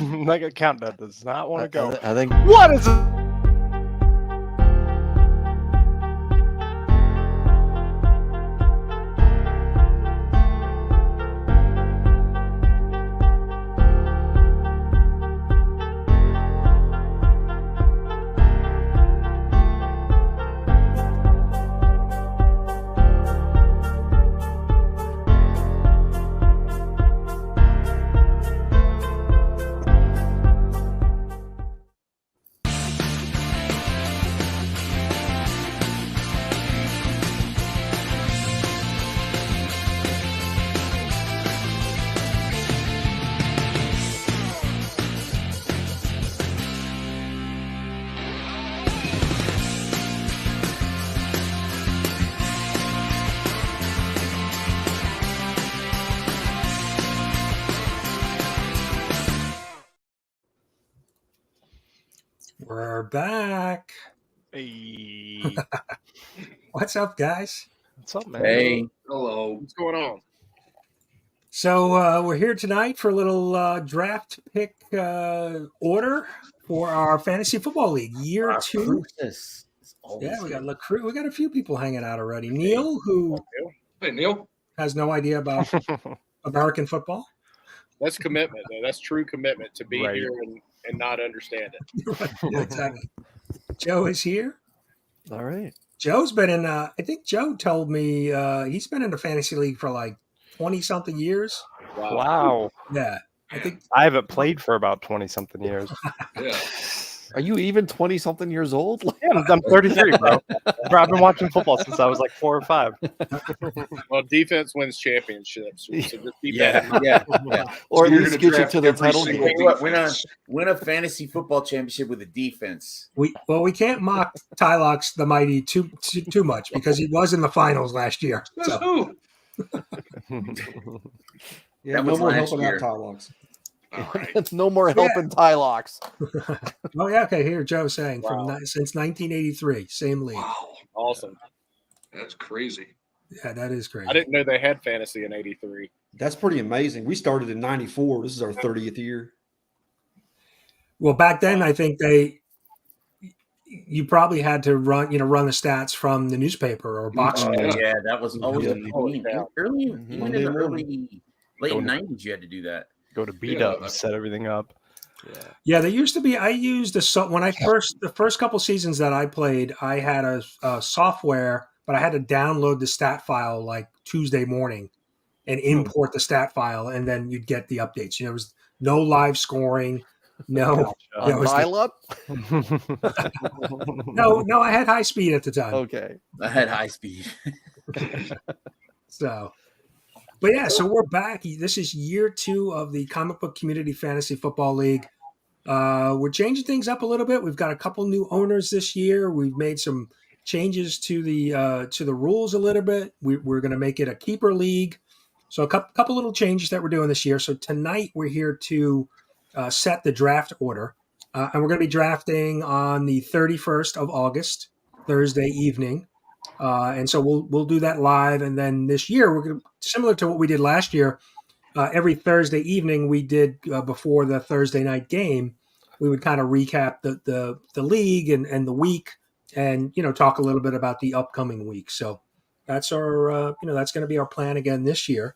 Like a countdown does not want to go. I think. What is it? We're back. Hey. What's up, guys? What's up, man? Hey. Hello. What's going on? So we're here tonight for a little draft pick order for our fantasy football league, year 2. Yeah, we got a few people hanging out already. Neil, who Hey, Neil. has no idea about American football. That's commitment, though. That's true commitment to be Right. here and not understand it. Right, yeah, exactly. Joe is here. All right. Joe's been in. I think Joe told me he's been in the fantasy league for like 20-something years. Wow. Yeah, I think I haven't played for about 20-something years. Yeah. Are you even 20-something years old? Yeah, I'm 33, bro. Bro, I've been watching football since I was like 4 or 5. Well, defense wins championships. So just keep Yeah, that in mind. yeah. Or at You're least gonna get you draft to the every title single game. defense. Win a fantasy football championship with a defense. we can't mock TyloxTheMighty too much because he was in the finals last year. So. Woo-hoo. Yeah, That no was more last helping year. out Tylox. All right. No more helping Tylox. Oh yeah, okay. Here, Joe saying Wow. since 1983, same league. Wow, Awesome. that's crazy. Yeah, that is crazy. I didn't know they had fantasy in '83. That's pretty amazing. We started in '94. This is our 30th year. Well, back then, I think you probably had to run the stats from the newspaper or box. Oh, score. Yeah, that was always Yeah. a pain. Holy cow. Early, Mhm. even in the late Going- '90s, you had to do that. Go to beat Yeah, up and set everything up. Yeah. Yeah, there used to be. I used the first couple seasons that I played. I had a software, but I had to download the stat file like Tuesday morning and import the stat file, and then you'd get the updates. There was no live scoring. No, On it was the- dial up? no. I had high speed at the time. Okay. I had high speed. So, but yeah, so we're back. This is year 2 of the Comic Book Community Fantasy Football League. We're changing things up a little bit. We've got a couple new owners this year. We've made some changes to the rules a little bit. We're going to make it a keeper league. So a couple little changes that we're doing this year. So tonight we're here to set the draft order, and we're going to be drafting on the 31st of August, Thursday evening. And so we'll do that live, and then this year we're going to, similar to what we did last year. Every Thursday evening we did before the Thursday night game, we would kind of recap the league and the week, and talk a little bit about the upcoming week. So that's our that's going to be our plan again this year.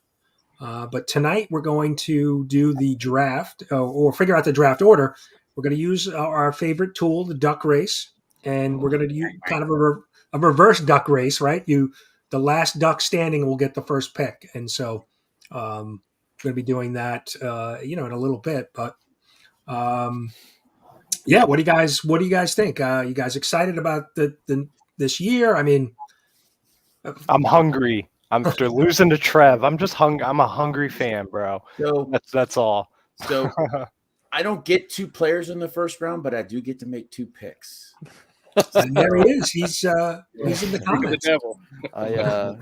But tonight we're going to do the draft or figure out the draft order. We're going to use our favorite tool, the duck race, and we're going to use kind of a reverse duck race, right? The last duck standing will get the first pick, and so going to be doing that, in a little bit. But yeah, what do you guys think? You guys excited about this year? I mean, I'm hungry. After losing to Trev, I'm just hungry. I'm a hungry fan, bro. So, That's all. so I don't get 2 players in the first round, but I do get to make 2 picks. and there he is. He's in the Look at the comments. devil.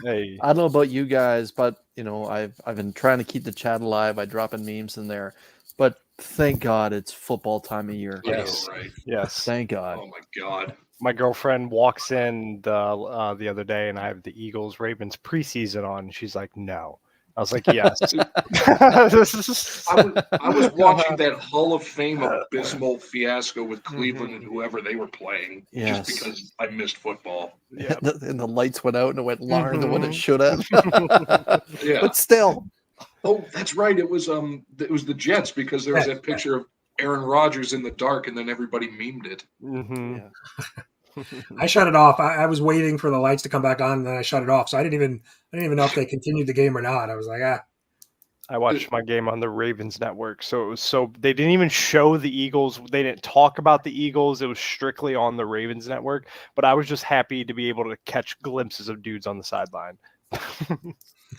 Hey, I don't know about you guys, but I've been trying to keep the chat alive by dropping memes in there. But thank God it's football time of year. Yes. I know, right? yes. Thank God. Oh my God. My girlfriend walks in the other day, and I have the Eagles Ravens preseason on. And she's like, "No, I was like, yes. I was watching that Hall of Fame abysmal fiasco with Cleveland and whoever they were playing Yes. just because I missed football. Yeah. And the lights went out and it went longer than what it Mhm. should have. Yeah. But still, Oh, that's right. It was the Jets because there was that picture of Aaron Rodgers in the dark and then everybody memed it. Mhm. yeah. I shut it off. I was waiting for the lights to come back on, and then I shut it off. So I didn't even know if they continued the game or not. I was like, I watched my game on the Ravens network, so it was they didn't even show the Eagles. They didn't talk about the Eagles. It was strictly on the Ravens network. But I was just happy to be able to catch glimpses of dudes on the sideline.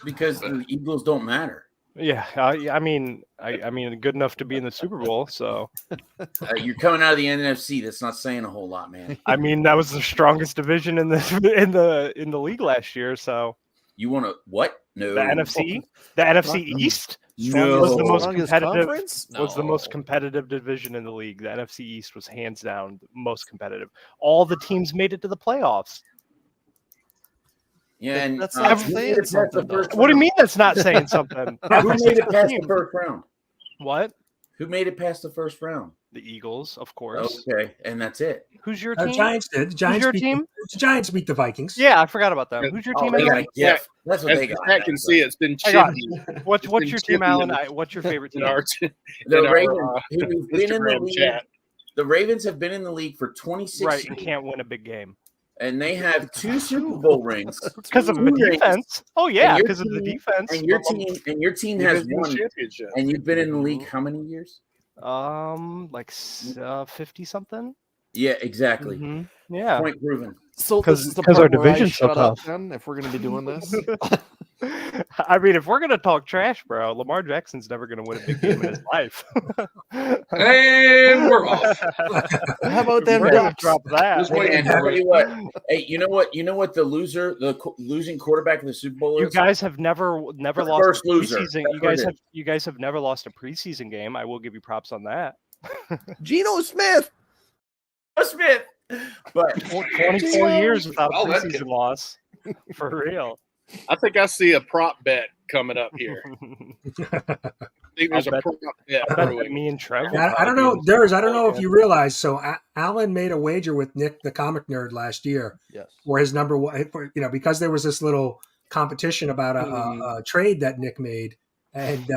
Because the Eagles don't matter. Yeah, I mean, good enough to be in the Super Bowl. So You're coming out of the NFC. That's not saying a whole lot, man. I mean, that was the strongest division in the league last year. So You want to what? No. the NFC East No. was the most Strongest competitive. conference? Was the No. most competitive division in the league. The NFC East was hands down the most competitive. All the teams made it to the playoffs. Yeah, and That's not who saying made it past something, the first What do you round? mean that's not saying something? Who made it past the first round? What? Who made it past the first round? The Eagles, of course. Okay, and that's it. Who's your the team? Giants did. The Giants your beat team? The Giants beat the Vikings. Yeah, I forgot about them. Yeah. Who's your Oh, team? they got Alan? a gift. That's what As they the got. chat can see, it's been I got chippy. What's It's your been team, chippy Alan? in What's your favorite in team? our, The in our, Ravens, who've been in the Instagram league. chat. The Ravens have been in the league for 26 Right, years, and can't win a big game and they have 2 Super Bowl rings. because of the 2 rings, defense. Oh yeah, your because of the team- defense. and your team has Division won. championship. And you've been in the league how many years? Like 50 something. Yeah, exactly. Mhm. Yeah. Point proven. So 'Cause- this is the 'cause part our where I division's so shut up tough. then, if we're going to be doing this. I mean, if we're gonna talk trash, bro, Lamar Jackson's never gonna win a big game in his life. And we're off. How about them We're gonna Ducks? drop that. Just Hey, waiting man, for tell it. you what. Hey, you know what? You know what the losing quarterback of the Super Bowl You is? guys have never The lost first a loser. preseason. That's You guys have never lost a preseason game. I will give you props on that. Geno Smith. Smith. But 24 years without a Well, that preseason could- loss. For real. I think I see a prop bet coming up here. I think there's I a bet- prop bet I bet brewing. me and Trev. will I don't probably know, be in the Derrz. I Super don't know Bowl if again. you realize. So Alan made a wager with Nick the Comic Nerd last year Yes. for his number one. Because there was this little competition about a trade that Nick made, and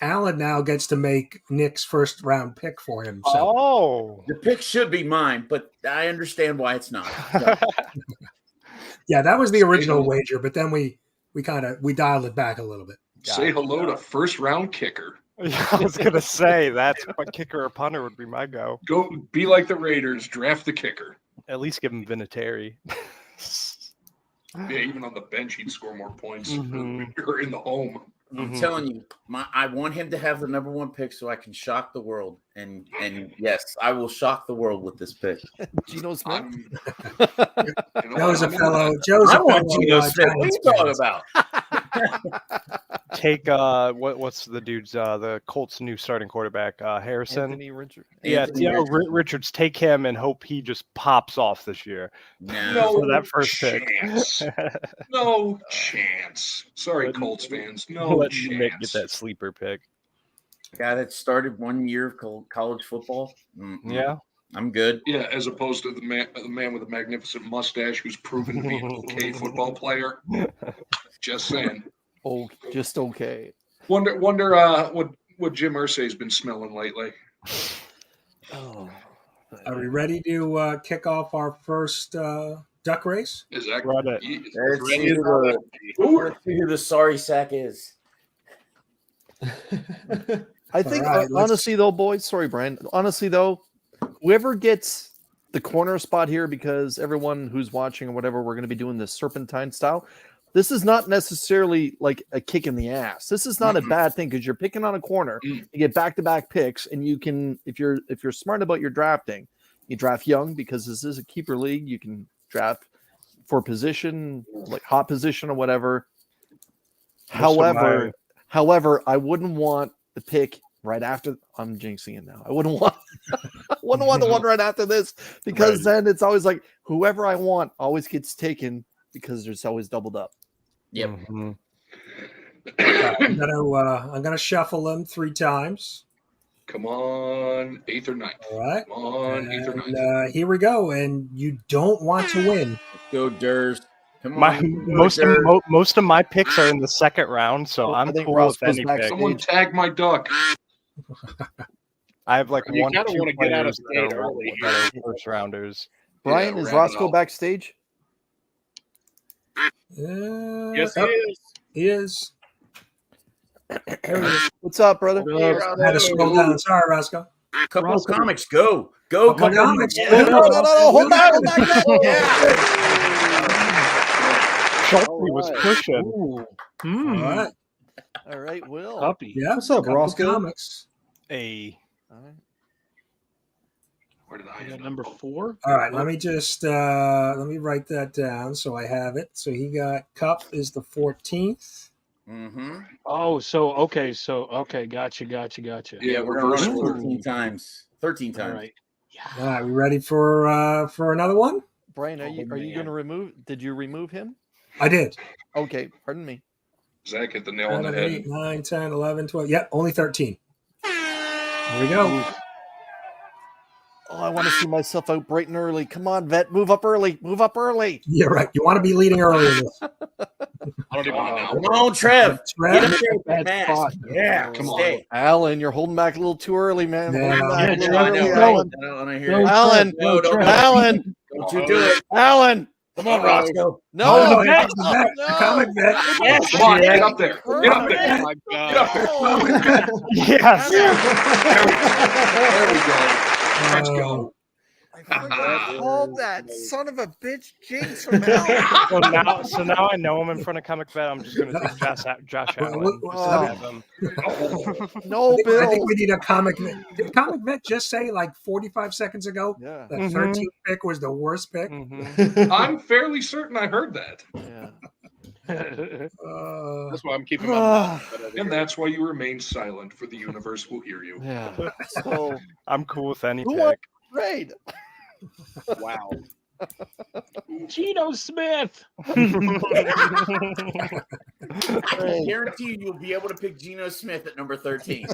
Alan now gets to make Nick's first round pick for him. So Oh. the pick should be mine, but I understand why it's not. So, yeah, that was the original wager, but then we dialed it back a little bit. Say hello to first round kicker. I was gonna say that's what kicker or punter would be my go. Go be like the Raiders, draft the kicker. At least give him Vinatieri. Yeah, even on the bench, he'd score more points Mhm. or in the home. I'm Mhm. telling you, I want him to have the number 1 pick so I can shock the world. And yes, I will shock the world with this pick. Geno Smith. I'm, you know Joe's a what, I'm fellow. Joe's I a want fellow. Geno Smith. What are you Giants talking fan. about? Take what's the dude's the Colts' new starting quarterback Harrison. Anthony Richard. Yeah, Anthony Richards. Take him and hope he just pops off this year. No. For that first pick. chance. No chance. Sorry, Let- Colts fans. No Let Nick get chance. that sleeper pick. Guy that started 1 year of college football. Mm-mm. Yeah. I'm good. Yeah, as opposed to the man with a magnificent mustache who's proven to be an okay football player. Just saying. Oh, just okay. Wonder what Jim Irsay's been smelling lately. Oh. Are we ready to kick off our first duck race? Is that Run it. Let's see ready? who the sorry sack is. I think All right, let's- honestly though, boys, sorry, Brian. Honestly though, whoever gets the corner spot here, because everyone who's watching or whatever, we're going to be doing this serpentine style. This is not necessarily like a kick in the ass. This is not a bad thing because you're picking on a corner. You get back-to-back picks, and you can, if you're smart about your drafting, you draft young because this is a keeper league. You can draft for position, like hot position or whatever. However, I wouldn't want the pick right after. I'm jinxing it now. I wouldn't want the one right after this because then it's always like whoever I want always gets taken because there's always doubled up. Yep. Mhm. I'm gonna shuffle them 3 times. Come on, 8th or 9th. All right. Come on, 8th or 9th. And here we go. And you don't want to win. Go Derrz. Come on. Most of my picks are in the second round, so I I'm think cool Ross with goes any back pick. Someone tag my duck. I have like You one, kinda two wanna get out of players state early. that are first rounders. Brian, Yeah, is round it Roscoe out. backstage? Yes, Oh, he is. he is. There he is. What's up, brother? I had to scroll down. Sorry, Roscoe. Couple of comics. Go. Go. Couple Couple comics. Yeah. No, hold back, hold back. Schultzy was Alright. pushing. All right. All right, Will. Puppy. Yeah. What's up, couple Rosko? comics. A All right. Where did I I got end up? number 4. All right. Let me just let me write that down so I have it. So he got Cup is the 14th. Mm-hmm. Oh, okay, gotcha. Yeah, We're gonna run it reverse. 13 times. 13 All times. right. All right. We ready for another one? Brian, are you man. going to remove? Did you remove him? I did. Okay, pardon me. Zach hit the nail on the 7, head. 8, 9, 10, 11, 12. Yep, only 13. Here we go. Oh, I want to see myself out bright and early. Come on, vet, move up early. Move up early. Yeah, right. You want to be leading early in this. I don't even know. Come on, Trev. Trev? Get up there with Bad that spot. mask. Yeah. Come on. Stay. Alan, you're holding back a little too early, man. Yeah. Holding back a Yeah, little Trev, early, I know. Alan. I don't want to hear Go, it. Alan, No, don't, Alan, don't you do it. Alan. Come on, Roscoe. No, Oh, no, it's the vet. no. The comic vet. Yes. Come on, get up there. Get up Oh there. my Get up god. there. yes. There we go. Let's go. I fucking called that son of a bitch jinx from hell. So now I know I'm in front of Comic Vet. I'm just going to take Josh Allen. Just to have him. No, I Bill. think we need a comic vet. Did comic vet just say like 45 seconds ago Yeah, that Mhm. 13th pick was the worst pick? Mhm. I'm fairly certain I heard that. yeah. That's why I'm keeping my mouth shut over And here. that's why you remain silent, for the universe will hear you. Yeah. So, I'm cool with any who pick. won trade? Wow. Geno Smith. I can guarantee you, you'll be able to pick Geno Smith at number 13.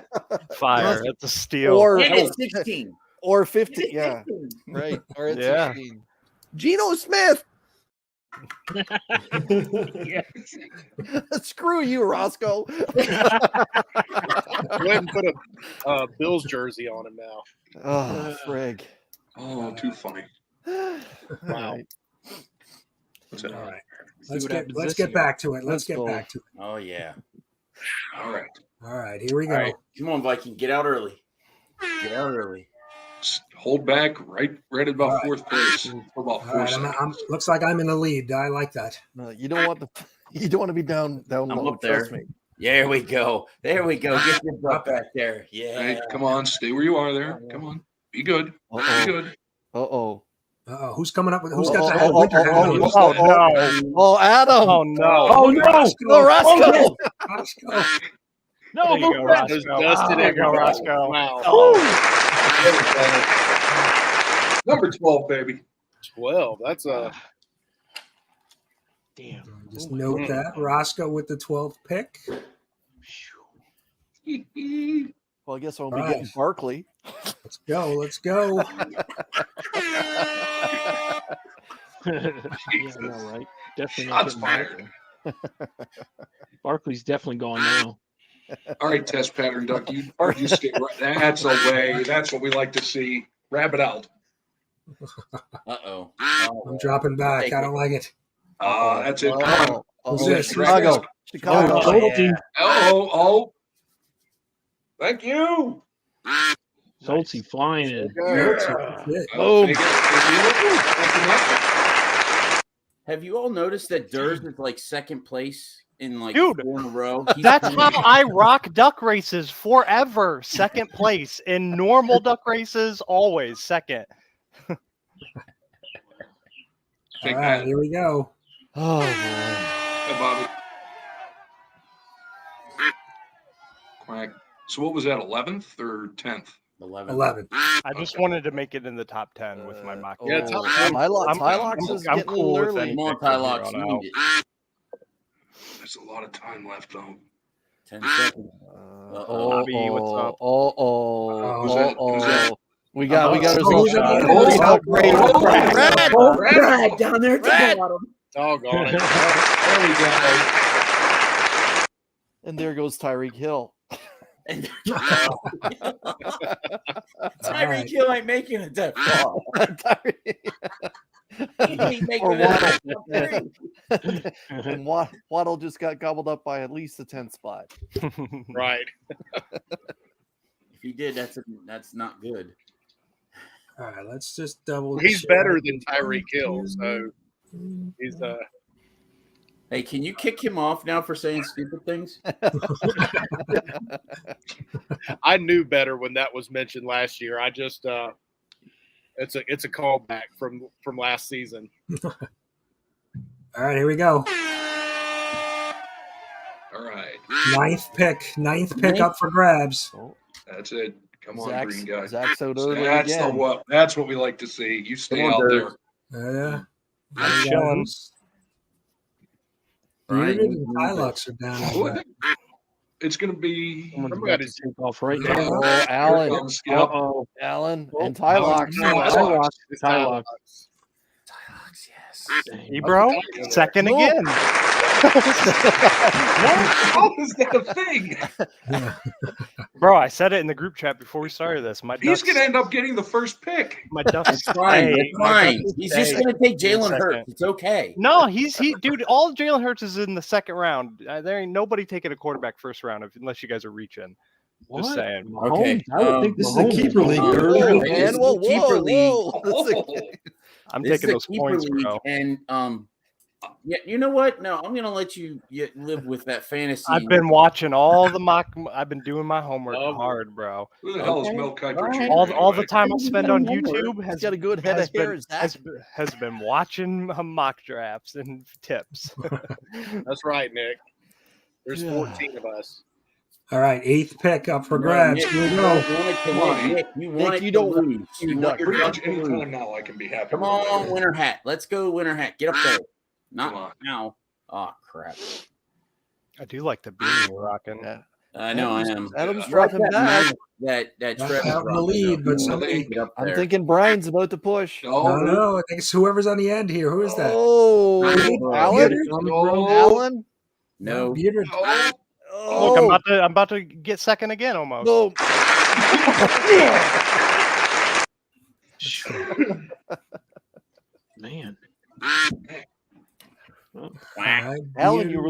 Fire. That's a steal. Or And at 16. or 50. Yeah. Right. Or it's Yeah. 16. Geno Smith. Screw you, Roscoe. Go ahead and put a Bills jersey on him now. Oh, frig. Oh, too funny. Wow. What's it? All right. See Let's what get happens let's this get year. back to it. Let's Let's get go. back to it. Oh, yeah. All right. All right, here we go. All right. Come on, Viking. Get out early. Get out early. Just hold back right at about All right. fourth place for about All 4 right, seconds. looks like I'm in the lead. I like that. No, you don't want you don't want to be down I'm low. up there. Trust me. There we go. There we go. Get your butt back there. Yeah. Hey, come on, stay where you are there. Come on. Be good. Be good. Uh-oh. Who's coming up with who's Oh, got the oh, oh, winter oh, hat? oh, Who's Oh, got- no. Oh, Adam. Oh, no. Oh no! Oh, Roscoe. Roscoe. No, There you go, move back. Just Roscoe. dusted There you go, everybody. Roscoe. Wow. Number 12, baby. 12. That's a Damn. Just note that Roscoe with the 12th pick. Well, I guess I'll be All getting right. Barkley. Let's go. Let's go. Yeah, I know, right? Definitely not Shots getting fired. Barkley. Barkley's definitely gone now. All right, test pattern duck. You stay right. That's a way. That's what we like to see. Rabbit out. Uh-oh. I'm dropping back. I don't like it. That's it. Come on. Who's Oh, this? Chicago. Chicago. Oh, yeah. Oh. Thank you. Schultzy flying in. Shit. Boom. Have you all noticed that Derrz is like second place in like Dude, 4 in a row? He's That's winning. how I rock duck races forever. Second place in normal duck races, always second. All Take right, that. here we go. Oh, boy. Hey, Bobby. Quack. So what was that, 11th or 10th? 11. I just wanted to make it in the top 10 with my mock. Yeah, draft. top Tylox is I'm getting a cool little with early. anything Come on, from here Tylox. on You out. need it. There's a lot of time left, though. 10 seconds. Bobby, what's up? Who's that? We got who's ourselves that? Brad down there at the bottom. Doggone it. There we go. and there goes Tyreek Hill. Tyreek Hill ain't making it that far. And Waddle just got gobbled up by at least the 10th spot. Right. If he did, that's not good. All right, let's just double. He's check. better than Tyreek Hill, so he's Hey, can you kick him off now for saying stupid things? I knew better when that was mentioned last year. I just it's a callback from last season. All right, here we go. All right. Ninth pick up for grabs. That's it. Come on, Zach's, green guy. Zach's out early That's again. that's what we like to see. You stay out there. Yeah. I'm chilling. Bearded and Tylox are down. Oh, I think it's going to be. Someone's Somebody about to take off right Yeah. now. Oh, Alan. Here comes- yep. Alan Oh, and Tylox. Tylox. It's Tylox. Tylox, yes. Hey, bro, second No. again. How is that a thing? Yeah. Bro, I said it in the group chat before we started this. My He's Ducks, going to end up getting the first pick. my Ducks. It's fine. stay. It's My fine. Ducks He's stay. just going to take Jalen Second. Hurts. It's okay. No, dude. All Jalen Hurts is in the second round. There ain't nobody taking a quarterback first round unless you guys are reaching. What? Just saying. Mahomes? I would think This is a Mahomes keeper league, Oh, girl. man. Man, This is whoa, a keeper whoa. I'm This taking is those a keeper points, league, bro. and yeah, you know what? No, I'm gonna let you live with that fantasy. I've been watching all the mock. I've been doing my homework Oh. hard, bro. Who the hell is Okay. Mel Kiper? All right. Jr. All the anyway? time I spend on Homework. YouTube He's got a good head of hair. has been watching mock drafts and tips. That's right, Nick. There's Yeah. 14 of us. All right, 8th pick up for No, grabs. Nick, Here we you go. don't want it to Come on, win. Nick, you want Nick, it you to don't want- lose. you You want don't. your Pretty Ducks much to any lose. time now I can be happy. Come with on, it. winner hat. Let's go, winner hat. Get up there. Not Come on. now. Oh crap. I do like the beanie you're rocking. Yeah. I know I am. Adam's Yeah. dropping That back. mask that That's Trev out in the lead, but somebody. get up I'm there. thinking Brian's about to push. No, no, I think it's whoever's on the end here. Who is that? Oh, Oh, Alan? No. Alan? No. Bearded. No. Oh, Look, I'm about to get second again almost. no. Man. All right, Alan, Bearded. you were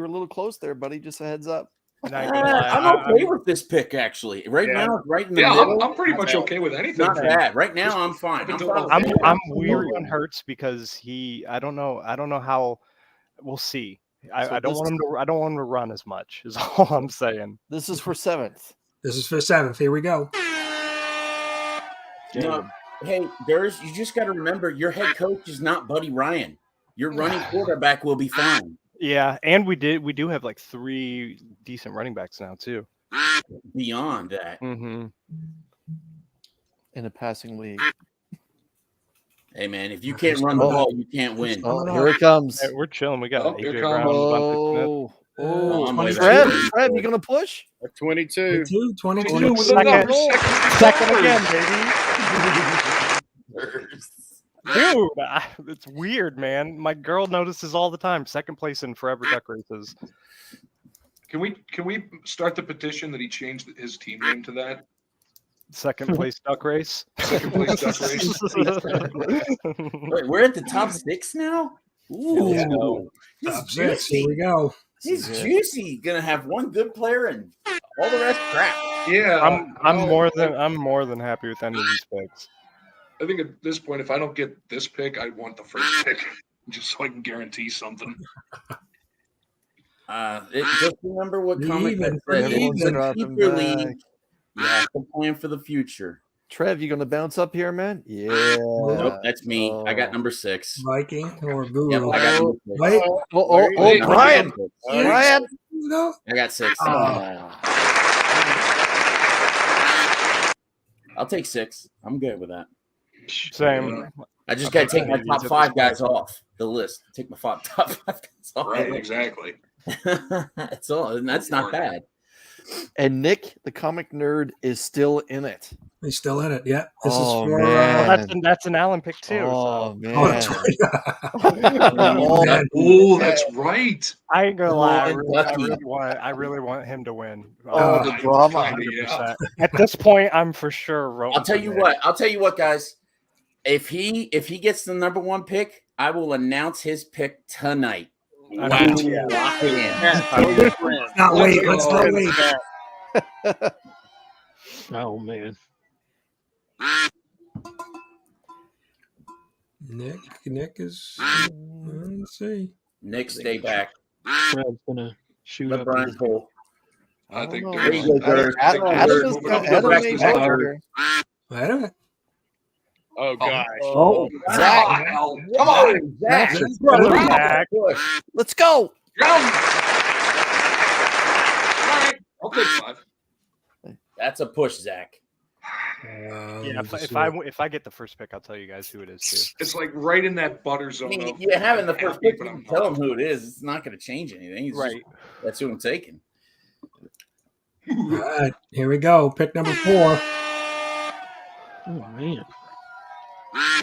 a little close there, buddy. Just a heads up. Not gonna lie, I'm okay with this pick actually. Right Yeah. now, right in the Yeah, middle. I'm pretty much okay with anything. Not bad. Right now, I'm fine. I'm fine. I'm weary on Hurts because I don't know how. We'll see. So I don't this- want him to. I don't want him to run as much. Is all I'm saying. This is for 7th. This is for 7th. Here we go. No, hey, Derrz, you just got to remember your head coach is not Buddy Ryan. Your running quarterback will be fine. Yeah, and we do have like 3 decent running backs now too. Beyond that, Mm-hmm. In a passing league. hey man, if you can't run the ball, you can't win. Oh, here it comes. We're chilling. We got Oh, here AJ comes- Brown. Oh, Oh, I'm way Trev, better. Trev, you gonna push? A 22. 22. With Second. another Second again, baby. Derrz. Dude, it's weird, man. My girl notices all the time. Second place in Forever Duck races. Can we start the petition that he changed his team name to that? Second place duck race. Second place duck race. Wait, we're at the top 6 now. Ooh, Yeah. this Top is 6. Here juicy. we go. He's juicy. Gonna have one good player and all the rest crap. Yeah, I'm more than happy with any of these picks. I think at this point, if I don't get this pick, I want the first pick just so I can guarantee something. Just remember what comic Even, book said. everyone's It's a dropping keeper back. league. You have to plan for the future. Trev, you gonna bounce up here, man? Yeah. Nope, that's me. I got Oh. number 6. Viking or Yep, Guru. I got number 6. Wait. Oh, Brian! Brian! No. I got 6. I'll take 6. I'm good with that. Same. I just got to take my top 5 guys off the list. Take my top 5 guys off. Right, exactly. That's all, and that's not bad. And Nick, the comic nerd, is still in it. He's still in it. Yeah. This is Oh, for man. Well, that's an Allen pick too. Oh So. man! Oh, that's right. Oh, man. Oh, that's right. I ain't gonna lie. Lucky. I really want him to win. Oh, the drama. 100%. At this point, I'm for sure. I'll tell you what, guys. If he gets the number 1 pick, I will announce his pick tonight. Wow. Yeah. Lock it in. Let's not wait. Let's not wait. Oh man. Nick is. Let's see. Nick, stay back. Trev's gonna shoot Let up. Brian pull. I think Oh, There you go, Derrz. Adam is Moving gonna- up Adam back may to go Zach. here. Wait a minute. Oh gosh. Oh, Zach. Come on. Zach. Zach. Push. Let's go. All right. I'll take 5. That's a push, Zach. Yeah, let's see if I get the first pick, I'll tell you guys who it is too. It's like right in that butter I zone. mean, of, you have in the I'm first happy, pick, but you I'm can tell not. him who it is. It's not going to change anything. It's Right. that's who I'm taking. All right, here we go. Pick number 4. oh man.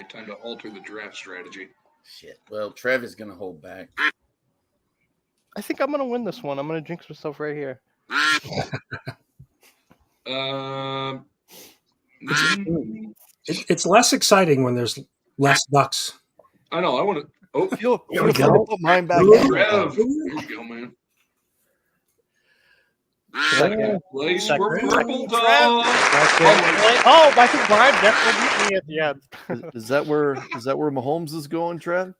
Time to alter the draft strategy. Shit. Well, Trev is going to hold back. I think I'm gonna win this one. I'm gonna jinx myself right here. It's less exciting when there's less ducks. I know. I want to. Oh, Here we go. Put mine back. Trev. There you go, man. Second place. We're purple dog. Oh, I think Brian definitely beat me at the end. Is that where Mahomes is going, Trev?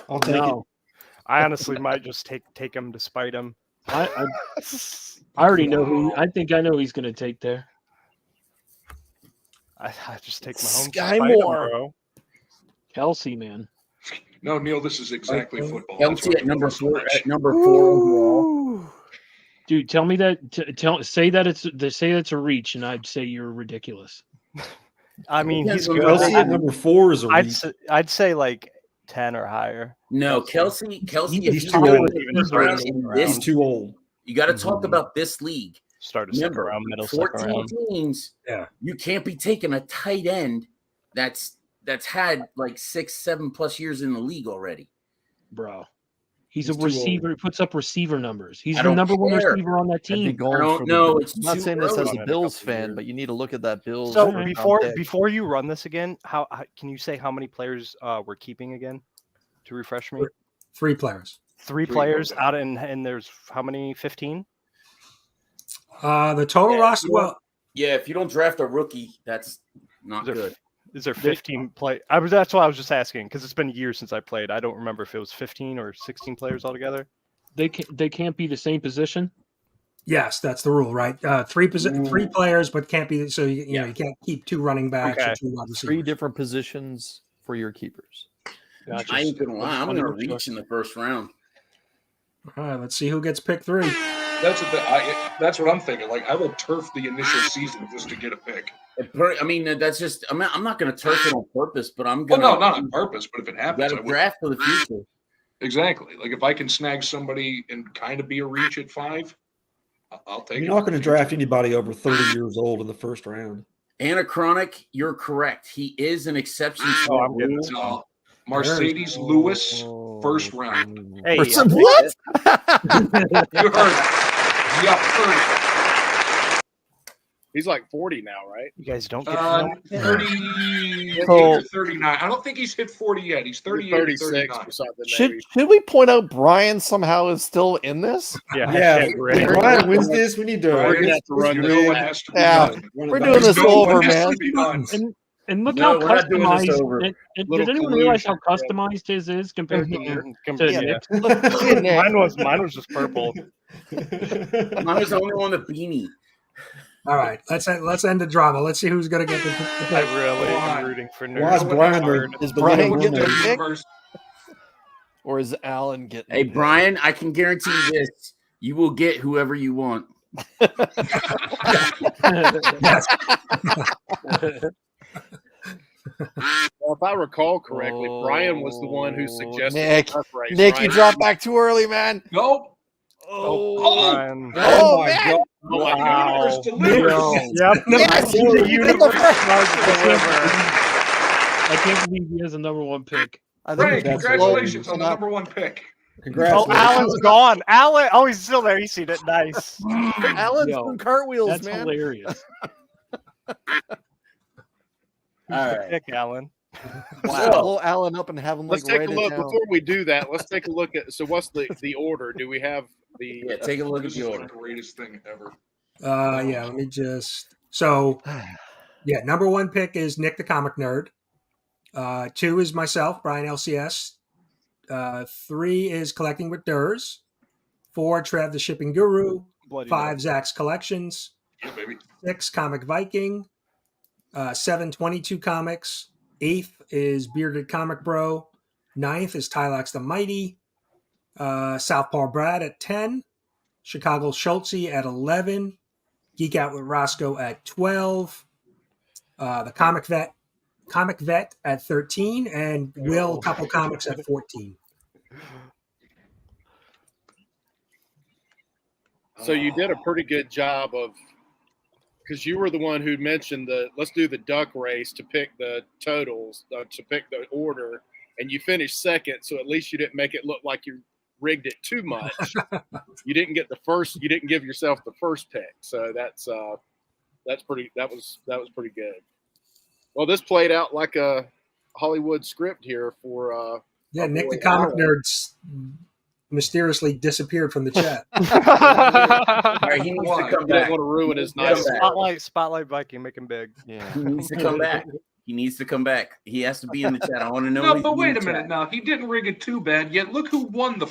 I'll take No, I honestly might just take him to spite him. I already know who. I think I know he's gonna take there. I just take Mahomes. Sky to spite him, Moore. bro. Kelsey, man. No, Neil, this is exactly football. Kelsey at number 4. That's At number 4 overall. Dude, tell me that. Say that it's a reach, and I'd say you're ridiculous. I mean, he's Kelsey good. Kelsey at number 4 is a reach. I'd say like 10 or higher. No, Kelsey. He's If too you old. go in the first in He's this, too old. you got to talk about this league. Start to stick Remember, around, middle stick 14 around. teams. Yeah. You can't be taking a tight end that's had like 6-7 plus years in the league already. Bro. He's He's a too receiver. He puts up receiver numbers. He's I the don't number 1 care. receiver on that I'd be team. going I don't for know, the- it's I'm not too saying this as early. a Bills fan, but you need to look at that Bills. So first before round pick. before you run this again, how can you say how many players we're keeping again? To refresh me, 3 players. 3 players out, and there's how many? 15. The total roster. Well, Yeah, if you don't draft a rookie, that's not Is there- good. Is there 15 play? That's why I was just asking because it's been years since I played. I don't remember if it was 15 or 16 players altogether. They can't be the same position. yes, that's the rule, right? 3 players, but can't be. So you know you can't keep 2 running backs or Okay. 2 wide 3 receivers. different positions for your keepers. Gotcha. I ain't gonna lie, I'm Under gonna which reach in the first round. All right, let's see who gets pick 3. That's what I'm thinking. Like, I will turf the initial season just to get a pick. I mean, that's just. I'm not gonna turf it on purpose, but I'm Well, gonna. no, not on purpose, but if it You happens, got I to would. draft for the future. Exactly. Like, if I can snag somebody and kind of be a reach at 5, I'll take it. You're not going to draft anybody over 30 years old in the first round. Anachronic, you're correct. He is an exception to Oh, that I'm getting rule. this. No. Mercedes Lewis, first round. Hey, What? You heard it. Yeah, 30. He's like 40 now, right? you guys don't get to know. 38 So- or 39. I don't think he's hit 40 yet. He's 38 or 36 39. or something. Should Maybe. we point out Brian somehow is still in this? Yeah, Yeah, hashtag great. if Brian wins this, we need to. We're gonna have to run You this know what back. has to be Yeah. done. We're doing this You know what over, has man. to be done. And look No, how we're not doing this customized. over. And Little did anyone realize how collusion. customized his is compared to your? Yeah. Nick's? Mine was just purple. Mine was the only one with beanie. All right, let's end the drama. Let's see who's going to get the I really am rooting for Why is nerds. Brian the- Is the Brian winner? getting a pick, First, or is Alan getting? Hey, a pick? Brian, I can guarantee you this: you will get whoever you want. Well, if I recall correctly, Brian was the one who suggested Nick. the duck race, Nick, right? you dropped back too early, man. Nope. Brian. Oh, my man. God. Oh my Universe God. delivers. Yep. Yes. The universe does deliver. I can't believe he has a number one pick. I Ray, think that's congratulations well, on the number one pick. Congrats. Oh, Alan's gone. Alan. Oh, he's still there. He's seen it. Nice. Alan's Yo, doing cartwheels, That's man. hilarious. Who's All the right. pick, Alan? Wow. Blow Alan up and have him Let's like take write a it look down. before we do that. Let's take a look at. So, what's the order? Do we have the? Yeah, take a look at This the is the order. greatest thing ever. Yeah, let me just. So, yeah, number one pick is Nick the Comic Nerd. 2 is myself, Brian LCS. 3 is Collecting with Derrz. 4, Trev the Shipping Guru. Bloody 5, Zach's Collections. Yeah, baby. 6, Comic Viking. 7, 22 Comics. 8th is Bearded Comic Bro. 9th is TyloxTheMighty. Southpaw Brad at 10. Chicago Schultzy at 11. Geek Out with Rosko at 12. The Comic Vet at 13. And Will Couple Comics at 14. So you did a pretty good job of, because you were the one who mentioned let's do the duck race to pick the totals, to pick the order, and you finished second. So at least you didn't make it look like you rigged it too much. You didn't get the first. You didn't give yourself the first pick. So that was pretty good. Well, this played out like a Hollywood script here for. Yeah, Nick the boy, Comic Alan. Nerd mysteriously disappeared from the chat. All right, he needs to Why? come He doesn't back. want to ruin his Yeah, nice. Spotlight Viking, make him big. Yeah. He needs to come back. He needs to come back. He has to be in the chat. I want to know. No, he's but in wait the a minute chat. now. He didn't rig it too bad. Yet look who won the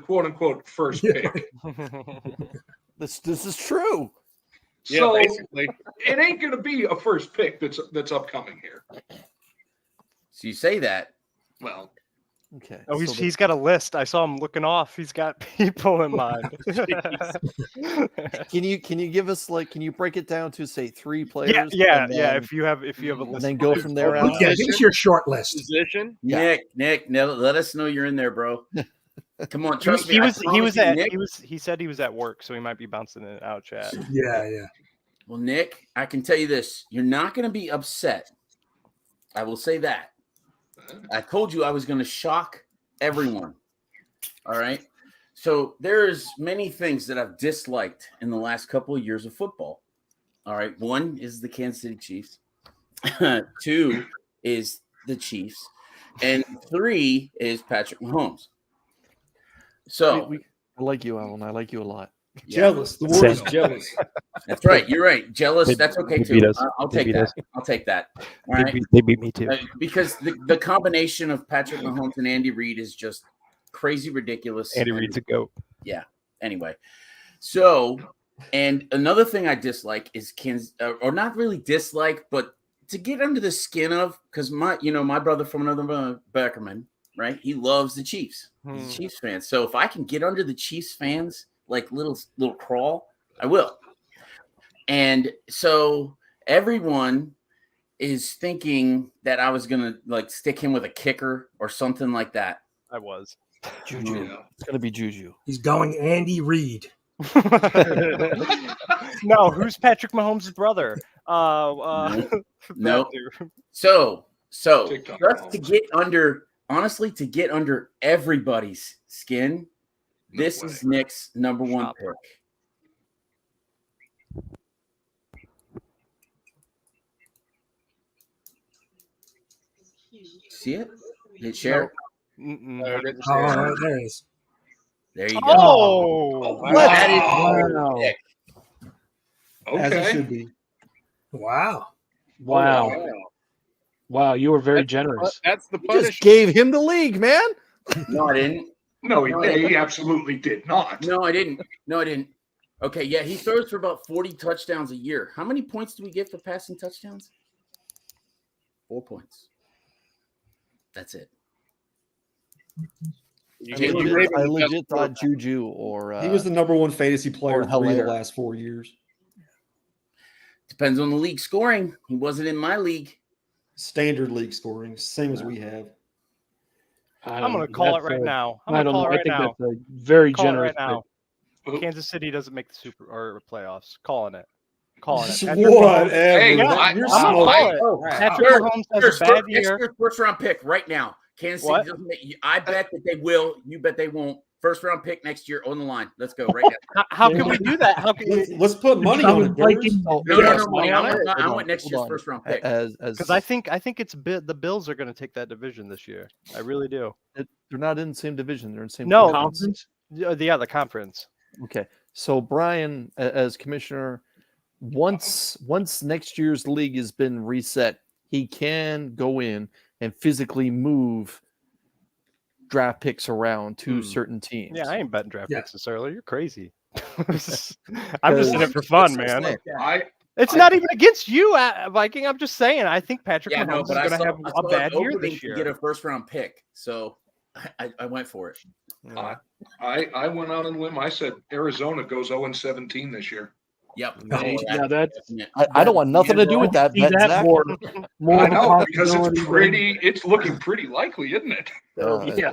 quote unquote first pick. This is true. Yeah, So basically. it ain't gonna be a first pick that's upcoming here. So you say that. Well, Okay. Oh, so he's got a list. I saw him looking off. He's got people in mind. can you give us can you break it down to say 3 players? yeah. and then- If you have a and list, then go from there out. Yeah, give us your short list. Position. Yeah. Nick, let us know you're in there, bro. Come on, trust me. he I was promise you, at Nick. he said he was at work, so he might be bouncing in and out chat. Yeah. Well, Nick, I can tell you this: you're not going to be upset. I will say that. I told you I was going to shock everyone. All right. So there's many things that I've disliked in the last couple of years of football. All right. 1 is the Kansas City Chiefs. 2 is the Chiefs. And 3 is Patrick Mahomes. So I like you, Alan. I like you a lot. yeah, Jealous. The word is jealous. that's right. You're right. Jealous. That's okay they beat too. us. I'll They take beat that. us. I'll take that. All right. They beat me too. Because the combination of Patrick Mahomes and Andy Reid is just crazy ridiculous. Andy And- Reid's a goat. Anyway, so and another thing I dislike is or not really dislike, but to get under the skin of, because my brother from another brother, Beckerman, right? He loves the Chiefs. He's a Chiefs fan. So if I can get under the Chiefs fans like little crawl, I will. And so everyone is thinking that I was gonna stick him with a kicker or something like that. I was. Juju. yeah. It's gonna be Juju. He's going Andy Reid. No, who's Patrick Mahomes' brother? Nope. That dude. So TikTok just to Mahomes. get under everybody's skin, No this way. is Nick's number 1 Shop. pick. See it? Hit share. Mm-mm. No, didn't Oh, share. all right, there it is. There you go. Oh, That is Wow. your pick. As it Okay. should be. Wow. Wow. Wow, you were very generous. That's the You just punishment. gave him the league, man. No, I didn't. No, he absolutely did not. No, I didn't. Okay, yeah, he throws for about 40 touchdowns a year. How many points do we get for passing touchdowns? 4 points. That's it. I legit thought Juju or He was the number 1 fantasy player or 3 of the Hilaire. last 4 years. Depends on the league scoring. He wasn't in my league. standard league scoring, same as we have. I'm going to call it right now. I'm I going to don't call know. it I right think now. that's a very Call it generous. right now. Who- Kansas City doesn't make the super or playoffs. Calling it. Calling it. Whatever. Hey, Yeah, I- You're I'm gonna smoking. call it. Oh, Patrick Derrz, Mahomes has Derrz, a bad next year. year's first round pick right now. Kansas City What? doesn't make. I bet that they will. You bet they won't. First round pick next year on the line. Let's go right now. How can we do that? How can Let's put money on it, Derrz. No, money. I want next year's first round pick. As because I think it's the Bills are going to take that division this year. I really do. they're not in the same division. They're in the same No. conference. Conference? Yeah, the conference. Okay. So Brian, as commissioner, once next year's league has been reset, he can go in and physically move draft picks around to certain teams. Yeah, I ain't betting draft Yeah. picks this early. You're crazy. I'm just in it for fun, man. It's I- not even against you, Viking. I'm just saying. I think Patrick Yeah, no, Mahomes but is I going to have saw a bad an year opening this to year. get a first round pick, so I went for it. I went out and limb. I said Arizona goes 0-17 this year. Yep. Yeah, that's. I don't want nothing to do with that. See bet, that Zach. more I of a know because possibility it's looking pretty likely, isn't it? than- yeah,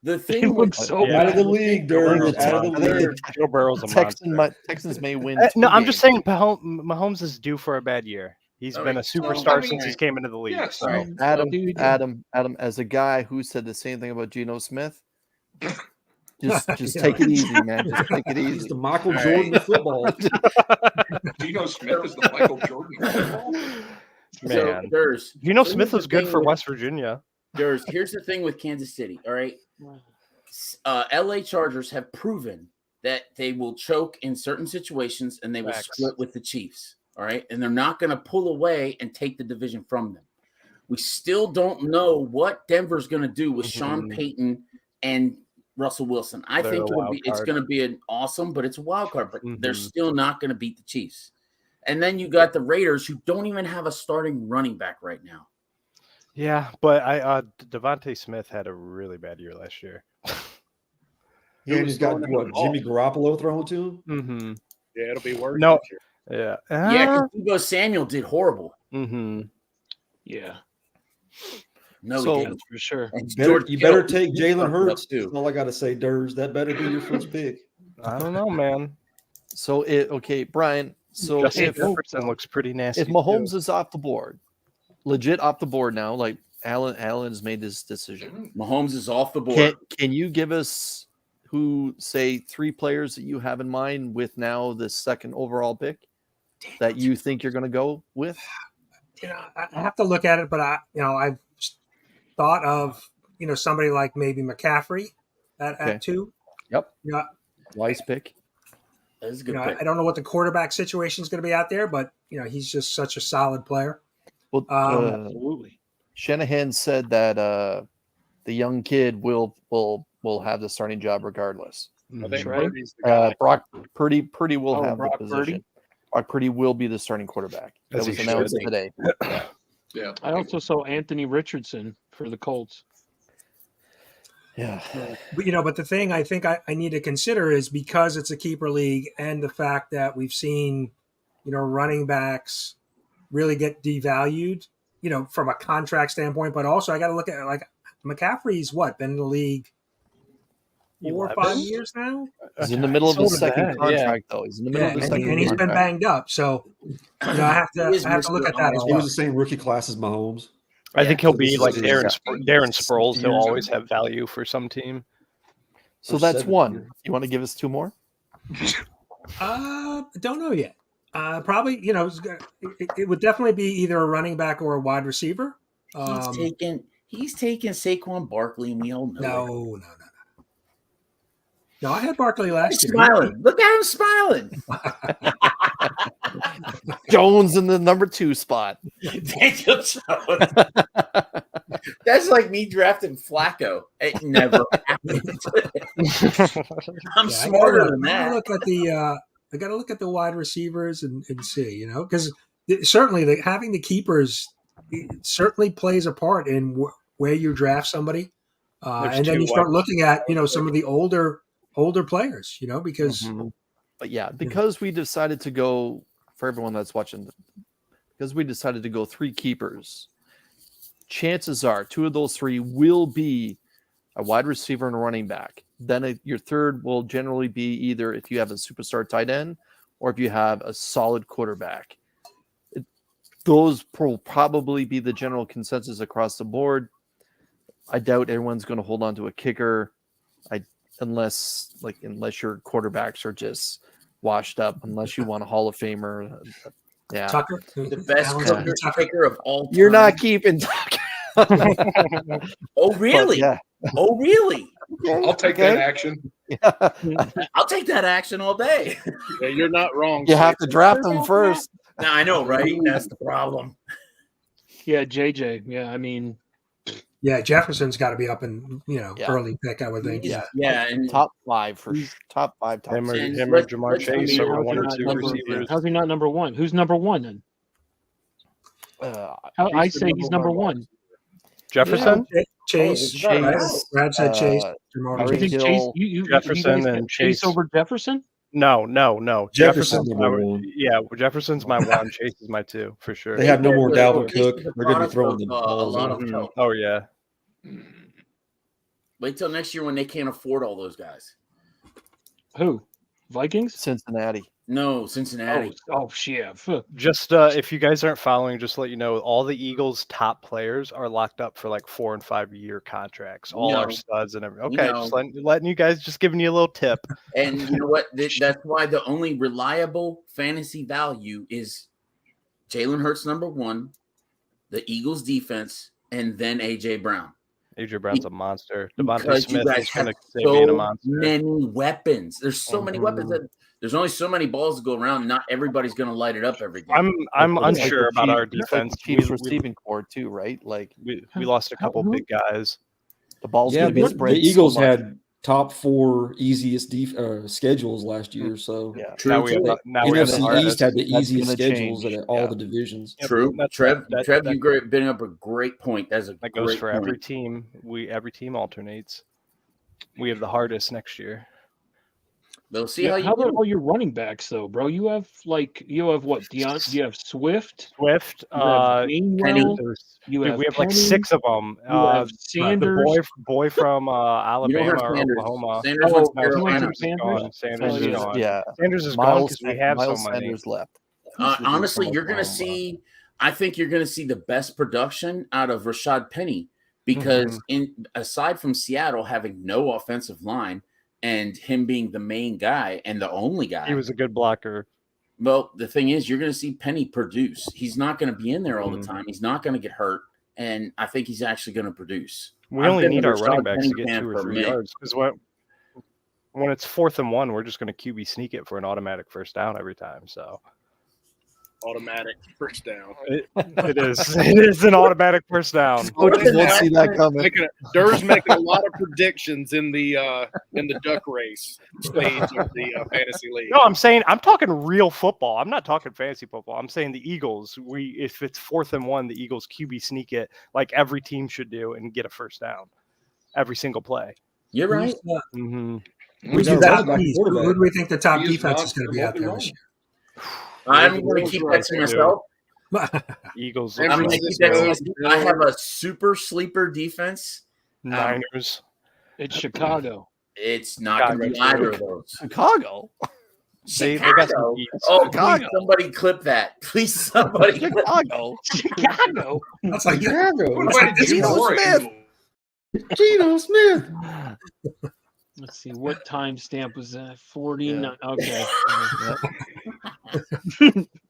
The it thing looks with so Yeah. Out of bad. the league, Derrz. Out of the league. Joe Burrow's a monster. Texans may win. No, 2 I'm just games. saying Mahomes is due for a bad year. He's All been a right. superstar I mean, since he's came into the league. yes, so. Right. Adam, as a guy who said the same thing about Geno Smith, just take it easy, man. Just take it He's easy. the Michael All Jordan of football. Geno Smith is the Michael Jordan of football. So, Man, Derrz, Geno here's Smith the was good thing for with- West Virginia. Derrz, here's the thing with Kansas City. All right, LA Chargers have proven that they will choke in certain situations and they will Facts. split with the Chiefs. All right, and they're not going to pull away and take the division from them. We still don't know what Denver's going to do with Sean Payton and Russell Wilson. I They're think a wild it's card. going to be an awesome, but it's a wild card. But they're Mhm. still not going to beat the Chiefs. And then you got the Raiders, who don't even have a starting running back right now. Yeah, but Devontae Smith had a really bad year last year. Yeah, he's got what, Jimmy Garoppolo throwing to him? Mm-hmm. Yeah, it'll be worse. No. this year. Yeah. Yeah, because Deebo Samuel did horrible. Mm-hmm. Yeah, No, So- he didn't. for sure. And You better Kittle, take he Jalen fucked up Hurts. too. That's all I got to say, Derrz. That better be your first pick. I don't know, man. So okay, Brian. So Justin if Jefferson looks pretty nasty. if Mahomes is off the board, legit off the board now, like Allen's made this decision. Mahomes is off the board. Can you give us who say 3 players that you have in mind with now the second overall pick that you think you're going to go with? I have to look at it, but I've thought of somebody like maybe McCaffrey at 2. Yep. Yeah. Wise pick. That is a good I pick. don't know what the quarterback situation is going to be out there, but he's just such a solid player. Well, Absolutely. Shanahan said that the young kid will have the starting job regardless. I think Trev? Purdy's the guy. Brock Purdy will Oh, have Brock the position. Purdy? Brock Purdy will be the starting quarterback. That As he was should announced be. today. Yeah. I also saw Anthony Richardson for the Colts. Yeah. But the thing I think I need to consider is because it's a keeper league and the fact that we've seen, running backs really get devalued, from a contract standpoint, but also I got to look at like McCaffrey's been in the league 4 or 5 11? years now. He's in the middle of So his did second that, yeah. contract, though. He's in the middle of his second and he's been contract. banged up. So I have to look at that as He well. was the same rookie class as Mahomes. I think he'll be This like is- Darren Sproles. He'll years always have value for some team. So Or that's 7 one. years. You want to give us 2 more? Don't know yet. Probably, it would definitely be either a running back or a wide receiver. He's taking Saquon Barkley, and we all know it. No. No, I had Barkley last He's year. smiling. Look at him smiling. Jones in the number 2 spot. Daniel Jones. That's like me drafting Flacco. It never happened. I'm smarter than that. I got to look at the wide receivers and see, because certainly having the keepers certainly plays a part in where you draft somebody, and then you start looking at some of the older players, because But yeah, because we decided to go, for everyone that's watching, because we decided to go 3 keepers, chances are 2 of those 3 will be a wide receiver and a running back. Then your third will generally be either if you have a superstar tight end or if you have a solid quarterback. Those will probably be the general consensus across the board. I doubt everyone's going to hold on to a kicker, unless your quarterbacks are just washed up, unless you want a Hall of Famer. Yeah, Tucker, The best Alan kicker of all time. you're not keeping Tucker. Oh, really? Yeah. Oh, really? I'll take that action. Yeah. I'll take that action all day. Yeah, you're not wrong. You have to Jason. draft them first. No, I know, right? That's the problem. Yeah, JJ. Yeah, I mean, Yeah, Jefferson's got to be up in Yeah. early pick, I would think. Yeah. Yeah, and Top 5 for sure. Top 5. Top Him or, 6. And him or let's- Jamar let's- Chase I mean, or how's one he or not two number- receivers. how's he not number one? Who's number one then? I say he's number one. Jefferson, Chase, Chase, Brad said Chase. uh, Jamal Tyreek You think Chase. Chase? Hill, You Jefferson guys and got Chase Chase. over Jefferson? no. Jefferson's Jefferson's number my- one. Yeah, Jefferson's my 1. Chase is my 2 for sure. They have no more Dalvin Chase is Cook. a They're going to be product throwing of, the a balls lot in. of help. Oh yeah. Wait till next year when they can't afford all those guys. Who? Vikings? Cincinnati. No, Cincinnati. Oh, yeah. Fuck. Just if you guys aren't following, just to let you know, all the Eagles' top players are locked up for like 4 and 5 year contracts. All our No. studs and everything. We Okay, know. just letting you guys, just giving you a little tip. And you know what? That's why the only reliable fantasy value is Jalen Hurts number 1, the Eagles defense, and then AJ Brown. AJ Brown's a monster. Devontae Because you Smith guys is going have to being a so monster. many weapons. There's so many weapons Mhm. that there's only so many balls to go around. Not everybody's going to light it up every game. I'm Like the unsure about our Chiefs- like defense. the Chiefs We- receiving core too, right? Like we lost a couple Who- big guys. the ball's Yeah, going to be but spread. the Eagles so much. had top 4 easiest schedules last year. So Yeah. Now we have True. the, now we have the NFC hardest. East had the That's easiest gonna schedules change. at all Yeah. the divisions. Yep, True. that's- Trev, that- you bring up a great point. That's a That goes great for point. every team. Every team alternates. We have the hardest next year. They'll see Yeah, how you how about do. all your running backs though, bro? You have what? You have Swift, Swift, you have Gainwell, there's- you dude, have we have like Penny, 6 of them. you have The Sanders. boy from You don't Alabama have or Sanders. Oklahoma. Sanders Oh, went to he went to Carolina. the Panthers? Sanders is Sanders, gone. yeah. Sanders is gone Miles, because we have Miles so many. Sanders left. Honestly, you're going to Oklahoma. see. I think you're going to see the best production out of Rashad Penny because, aside from Seattle having no offensive line and him being the main guy and the only guy, He was a good blocker. well, the thing is, you're going to see Penny produce. He's not going to be in there all the time. He's not going to get hurt, and I think he's actually going to produce. We I've only been need a our Rashad running backs Penny to get fan 2 or for a 3 minute. yards. Because when it's 4th and 1, we're just going to QB sneak it for an automatic first down every time. So Automatic first down. it is. It is an automatic first down. Coaches won't see that coming. Derrz making a lot of predictions in the duck race stage of the fantasy league. No, I'm talking real football. I'm not talking fantasy football. I'm saying the Eagles. If it's 4th and 1, the Eagles QB sneak it like every team should do and get a first down every single play. You're right. Mm-hmm. Who's got the a top running back piece? quarterback. Who do we think the top He is defense not is going to be out there remotely this year? I'm going to keep that to myself. Eagles. I'm going to keep that to myself. I have a super sleeper defense. Niners. It's Chicago. It's not going to be either of those. Chicago. They got some Chicago. beats. Oh, Chicago. please, somebody clip that. Please, somebody. clip Chicago. Chicago. That's like Chicago. Wait, this Geno boring. Smith. Geno Smith. Let's see, what timestamp was that? 49. Okay.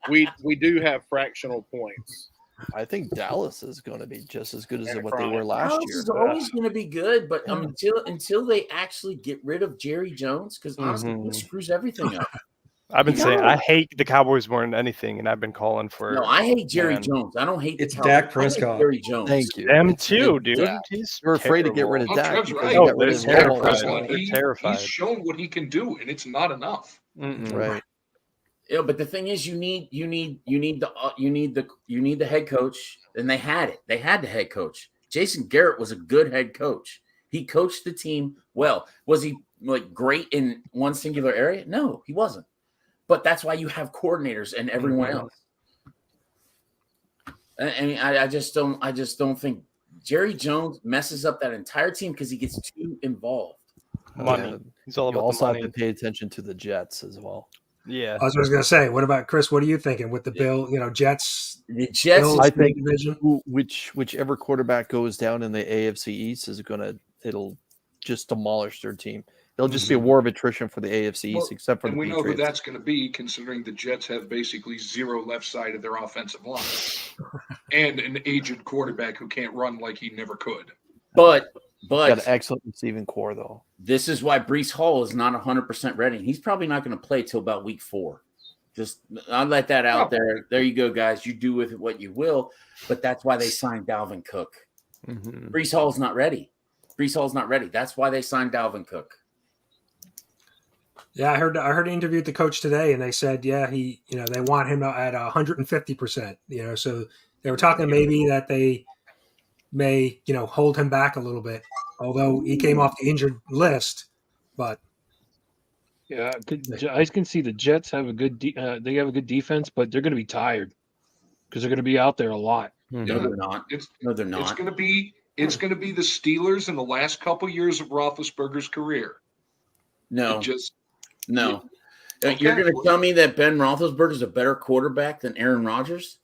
We do have fractional points. I think Dallas is going to be just as good as what they Prime. were last Dallas year. is always going to be good, but until they actually get rid of Jerry Jones, because honestly, he screws everything up. I've been saying No. I hate the Cowboys more than anything, and I've been calling for No, I hate Jerry Man. Jones. I don't hate the It's Cowboys. Dak I hate Prescott. Jerry Jones. Thank you. them too, dude. Yeah. He's You're afraid to get rid of Oh, Dak Trev's because right. you got rid they're of Dak terrible. Dak. Prescott, They're terrified. he's shown what he can do, and it's not enough. Mm-mm. Right. Yeah, but the thing is, you need the head coach, and they had it. They had the head coach. Jason Garrett was a good head coach. He coached the team well. Was he like great in one singular area? No, he wasn't. But that's why you have coordinators and everyone else. I mean, I just don't think Jerry Jones messes up that entire team because he gets too involved. Money. He's all You about also the have money. to pay attention to the Jets as well. Yeah. I was going to say, what about Chris? What are you thinking with the Bill? Jets. The Jets, Bills, I think division. whichever quarterback goes down in the AFC East it'll just demolish their team. It'll just be a war of attrition for the AFC East, except for and the we know who Patriots. that's going to be, considering the Jets have basically zero left side of their offensive line and an aged quarterback who can't run like he never could. but Got an excellent receiving core, though. this is why Brees Hall is not 100% ready. He's probably not going to play till about week 4. Just I'll let that out there. There you go, guys. You do with it what you will. But that's why they signed Dalvin Cook. Mm-hmm. Brees Hall's not ready. Brees Hall's not ready. That's why they signed Dalvin Cook. Yeah, I heard an interview with the coach today, and they said, they want him at 150%. So they were talking maybe that they may, hold him back a little bit, although he came off the injured list. But Yeah, I can see the Jets have a good they have a good defense, but they're going to be tired because they're going to be out there a lot. No, they're not. No, they're not. It's going to be the Steelers in the last couple years of Roethlisberger's career. No. Okay. You're going to tell me that Ben Roethlisberger is a better quarterback than Aaron Rodgers?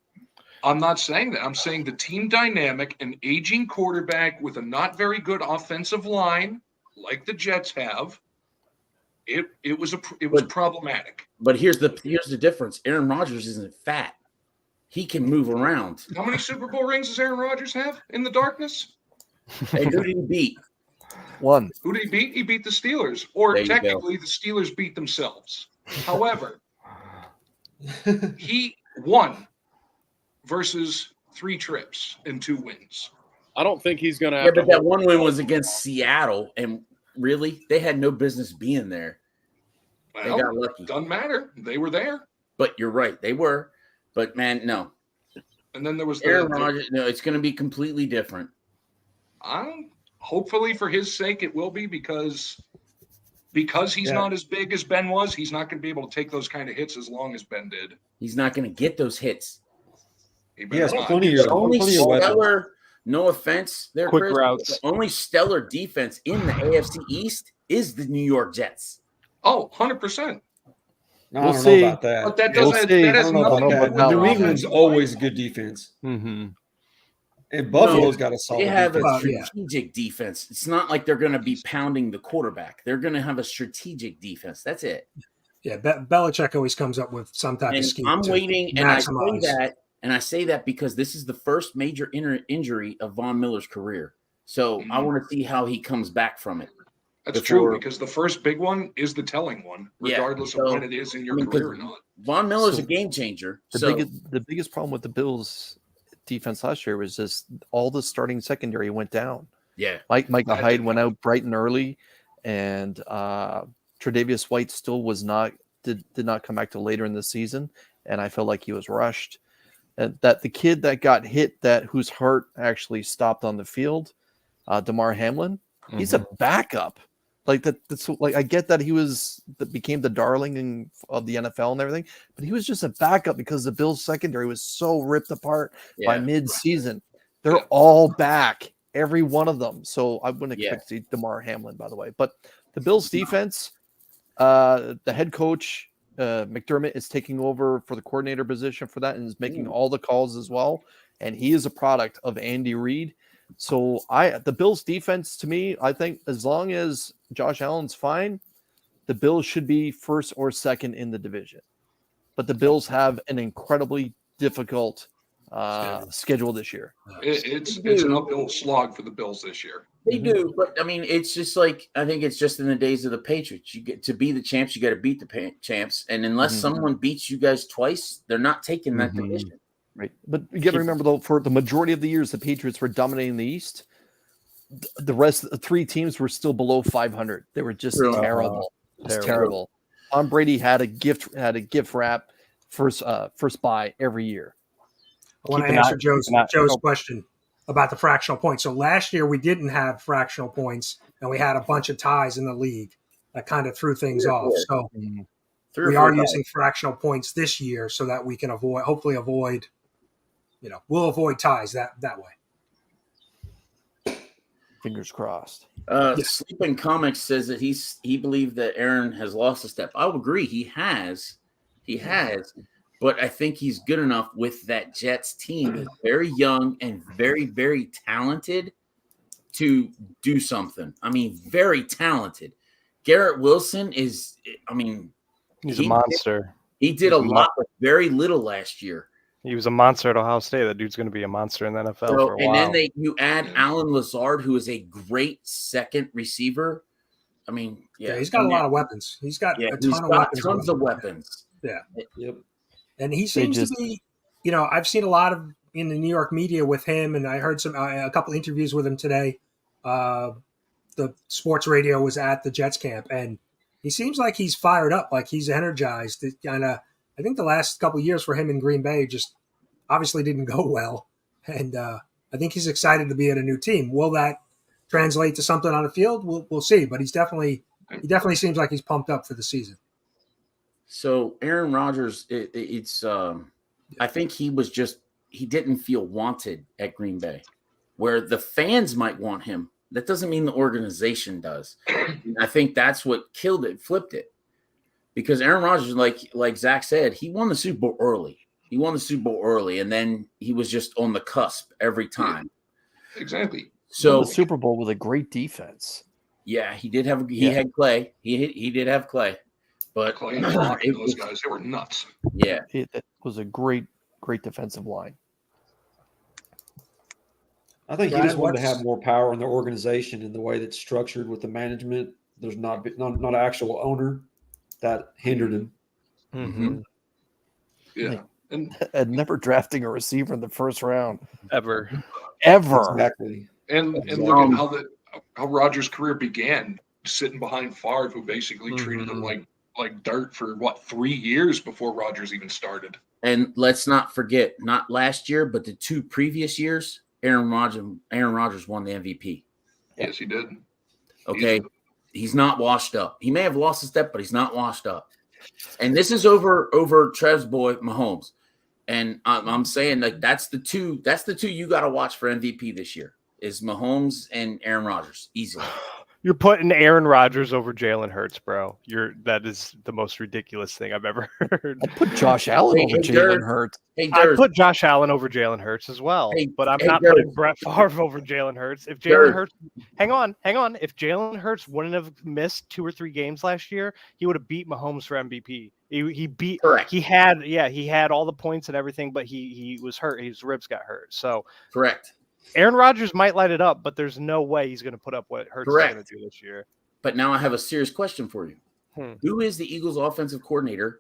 I'm not saying that. I'm saying the team dynamic, an aging quarterback with a not very good offensive line, like the Jets have, it was problematic. But here's the difference. Aaron Rodgers isn't fat. He can move around. How many Super Bowl rings does Aaron Rodgers have in the darkness? And who did he beat? One. Who did he beat? He beat the Steelers. Or There you technically, the Steelers beat themselves. However, he won versus 3 trips and 2 wins. I don't think he's going to. Yeah, but that one win was against Seattle, and really, they had no business being there. They got lucky. Doesn't matter. They were there. But you're right, they were. But man, no. And then there was Aaron Rodgers. No, it's going to be completely different. Hopefully, for his sake, it will be because he's not as big as Ben was. He's not going to be able to take those kind of hits as long as Ben did. He's not going to get those hits. Only stellar. No offense, there, Quick Chris, routes. the only stellar defense in the AFC East is the New York Jets. Oh, 100%. No, We'll I don't see. know about that. But that We'll doesn't. see. That I has don't know nothing about to do that. with New their England's offensive always line. a good defense. Mm-hmm. And Buffalo's got a solid They have defense. a strategic defense. It's not like they're going to be pounding the quarterback. They're going to have a strategic defense. That's it. yeah, Belichick always comes up with some type And of scheme. I'm to waiting, maximize. and I say that because this is the first major injury of Von Miller's career. So I want to see how he comes back from it. That's true, because the first big one is the telling one, regardless of when it is in your career or not. Von Miller's a game changer. The biggest problem with the Bills' defense last year was just all the starting secondary went down. Yeah. Micah Hyde went out bright and early, and Tre'Davious White still did not come back till later in the season, and I felt like he was rushed. And that the kid that got hit, whose heart actually stopped on the field, Damar Hamlin, he's a backup. That's I get that became the darling of the NFL and everything, but he was just a backup because the Bills secondary was so ripped apart by mid-season. They're all back, every one of them. So I wouldn't expect to see Damar Hamlin, by the way. But the Bills defense, the head coach McDermott is taking over for the coordinator position for that and is making all the calls as well. And he is a product of Andy Reid. So the Bills defense, to me, I think as long as Josh Allen's fine, the Bills should be first or second in the division. But the Bills have an incredibly difficult schedule this year. It's an uphill slog for the Bills this year. They do, but I mean, it's just like I think it's just in the days of the Patriots. You get to be the champs, you got to beat the champs, and unless someone beats you guys twice, they're not taking that division. Right, but you got to remember though, for the majority of the years, the Patriots were dominating the East. The rest of the 3 teams were still below 500. They were just terrible. Terrible. Tom Brady had a gift wrap first bye every year. I want to answer Joe's question about the fractional points. So last year we didn't have fractional points, and we had a bunch of ties in the league that kind of threw things off. So we are using fractional points this year so that we can hopefully avoid. We'll avoid ties that way. Fingers crossed. Sleeping Comics says that he believed that Aaron has lost a step. I would agree. He has, but I think he's good enough with that Jets team. He's very young and very, very talented to do something. I mean, very talented. Garrett Wilson is, I mean, he's a monster. He did a lot with very little last year. He was a monster at Ohio State. That dude's going to be a monster in the NFL for a while. And then you add Alan Lazard, who is a great second receiver. I mean, yeah he's got a lot of weapons. He's got a ton of weapons. Tons of weapons. Yeah. Yep. And he seems to be, I've seen a lot of in the New York media with him, and I heard a couple interviews with him today. The sports radio was at the Jets camp, and he seems like he's fired up, like he's energized. I think the last couple of years for him in Green Bay just obviously didn't go well, and I think he's excited to be at a new team. Will that translate to something on the field? We'll see, but he definitely seems like he's pumped up for the season. So Aaron Rodgers, I think he didn't feel wanted at Green Bay, where the fans might want him. That doesn't mean the organization does. I think that's what killed it, flipped it. Because Aaron Rodgers, like Zach said, he won the Super Bowl early. And then he was just on the cusp every time. Exactly. So the Super Bowl with a great defense. Yeah, he did have. He had Clay. He did have Clay, but Clay and those guys, they were nuts. Yeah, it was a great defensive line. I think he just wanted to have more power in their organization in the way that's structured with the management. There's not an actual owner that hindered him. Mm-hmm. Yeah, and never drafting a receiver in the first round ever. Exactly. And look at how Rodgers' career began, sitting behind Favre, who basically treated him like dirt for 3 years before Rodgers even started. And let's not forget, not last year, but the 2 previous years, Aaron Rodgers won the MVP. Yes, he did. Okay, he's not washed up. He may have lost a step, but he's not washed up. And this is over Trev's boy Mahomes. And I'm saying that's the two you got to watch for MVP this year is Mahomes and Aaron Rodgers easily. You're putting Aaron Rodgers over Jalen Hurts, bro. That is the most ridiculous thing I've ever heard. I'd put Josh Allen over Jalen Hurts. I'd put Josh Allen over Jalen Hurts as well, but I'm not putting Brett Favre over Jalen Hurts. If Jalen Hurts, hang on. If Jalen Hurts wouldn't have missed 2 or 3 games last year, he would have beat Mahomes for MVP. He beat. Correct. He had all the points and everything, but he was hurt. His ribs got hurt. So correct. Aaron Rodgers might light it up, but there's no way he's going to put up what Hurts is going to do this year. But now I have a serious question for you. Who is the Eagles' offensive coordinator?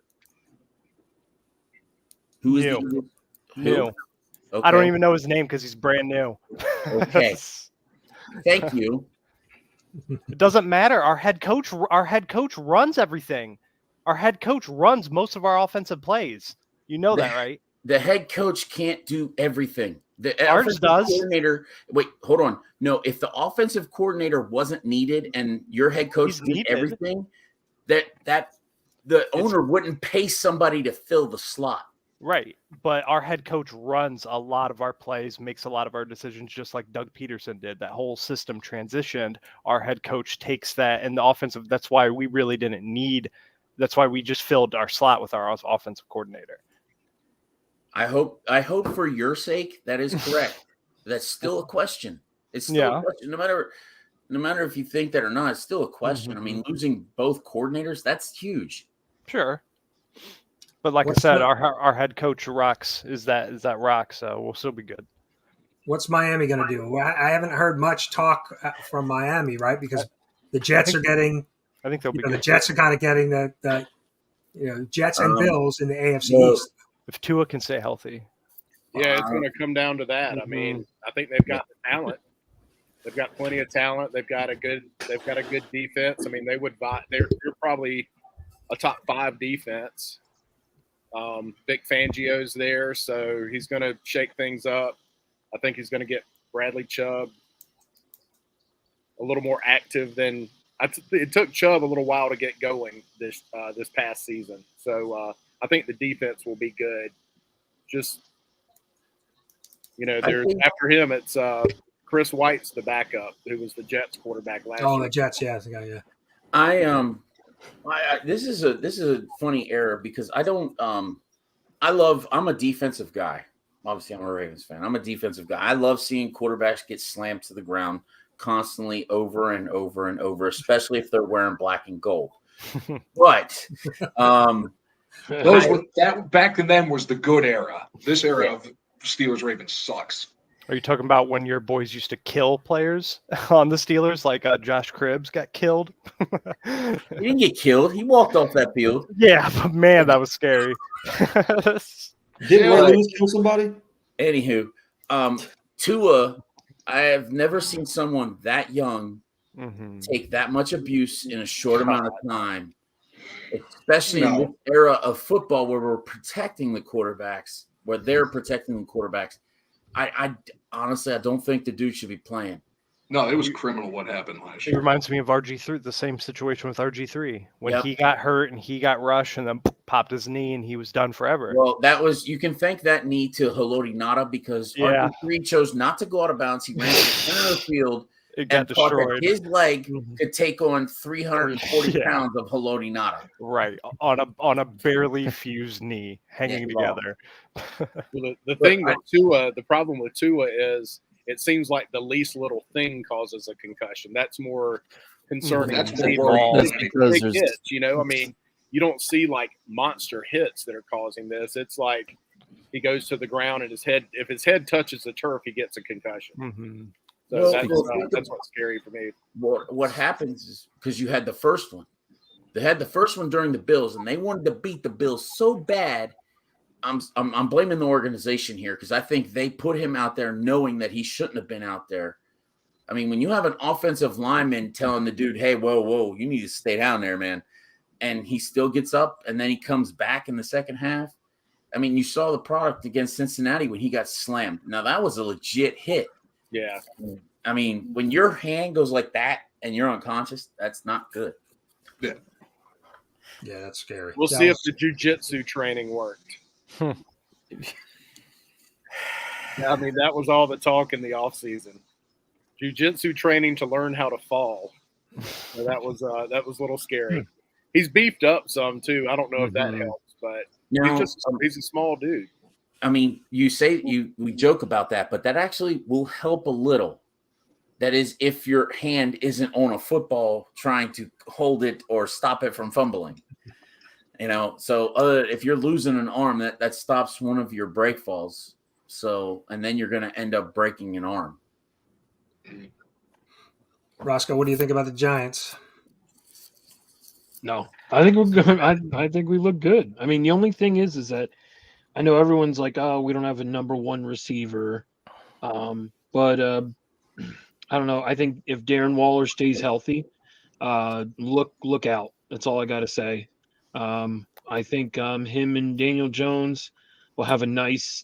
Who is new? Okay. I don't even know his name because he's brand new. Okay. Thank you. It doesn't matter. Our head coach runs everything. Our head coach runs most of our offensive plays. You know that, right? The head coach can't do everything. The Ours does. Coordinator. Wait, hold on. No, if the offensive coordinator wasn't needed and your head coach did everything, the owner wouldn't pay somebody to fill the slot. Right. But our head coach runs a lot of our plays, makes a lot of our decisions, just like Doug Peterson did. That whole system transitioned. Our head coach takes that and the offensive. That's why we really didn't need. That's why we just filled our slot with our offensive coordinator. I hope for your sake that is correct. That's still a question. It's still a question. No matter if you think that or not, it's still a question. I mean, losing both coordinators, that's huge. Sure. But like I said, our head coach rocks is that rock, so we'll still be good. What's Miami going to do? I haven't heard much talk from Miami, right? Because the Jets are getting. I think they'll be good. The Jets are kind of getting the Jets and Bills in the AFC East. If Tua can stay healthy. Yeah, it's going to come down to that. I mean, I think they've got the talent. They've got plenty of talent. They've got a good defense. I mean, they're probably a top 5 defense. Vic Fangio's there, so he's going to shake things up. I think he's going to get Bradley Chubb a little more active than it took Chubb a little while to get going this past season. So I think the defense will be good. Just after him, it's Chris White's the backup, who was the Jets quarterback last Oh, year. the Jets, yeah, the guy, yeah. This is a funny error because I'm a defensive guy. Obviously, I'm a Ravens fan. I'm a defensive guy. I love seeing quarterbacks get slammed to the ground constantly over and over and over, especially if they're wearing black and gold. But that back then was the good era. This era of Steelers Ravens sucks. Are you talking about when your boys used to kill players on the Steelers, like Josh Cribbs got killed? He didn't get killed. He walked off that field. Yeah, but man, that was scary. Didn't Ray Lewis kill somebody? Anywho, Tua, I have never seen someone that young take that much abuse in a short amount of time, especially in this era of football where we're protecting the quarterbacks, where they're protecting the quarterbacks. I honestly, I don't think the dude should be playing. No, it was criminal what happened last It year. reminds me of RG3, the same situation with RG3 when he got hurt and he got rushed and then popped his knee and he was done forever. Well, you can thank that knee to Haloti Ngata because RG3 chose not to go out of bounds. He ran to the center of the field it got destroyed. His leg could take on 340 pounds of Haloti Ngata. Right, on a barely fused knee hanging together. Well, the thing with Tua, the problem with Tua is it seems like the least little thing causes a concussion. That's more concerning. That's big hits, you know. I mean, you don't see like monster hits that are causing this. It's like he goes to the ground and if his head touches the turf, he gets a concussion. So that's what's scary for me. What happens is because you had the first one. They had the first one during the Bills, and they wanted to beat the Bills so bad. I'm blaming the organization here because I think they put him out there knowing that he shouldn't have been out there. I mean, when you have an offensive lineman telling the dude, "Hey, whoa, you need to stay down there, man," and he still gets up and then he comes back in the second half. I mean, you saw the product against Cincinnati when he got slammed. Now that was a legit hit. Yeah. I mean, when your hand goes like that and you're unconscious, that's not good. Yeah. Yeah, that's scary. We'll see if the jiu-jitsu training worked. I mean, that was all the talk in the offseason. Jiu-jitsu training to learn how to fall. So that was a little scary. He's beefed up some too. I don't know if that helps, but he's a small dude. I mean, we joke about that, but that actually will help a little. That is, if your hand isn't on a football trying to hold it or stop it from fumbling. You know, so if you're losing an arm, that stops one of your break falls. So, and then you're going to end up breaking an arm. Rosko, what do you think about the Giants? No, I think we're good. I think we look good. I mean, the only thing is that I know everyone's like, oh, we don't have a number one receiver. But I don't know. I think if Darren Waller stays healthy, look out. That's all I got to say. I think him and Daniel Jones will have a nice,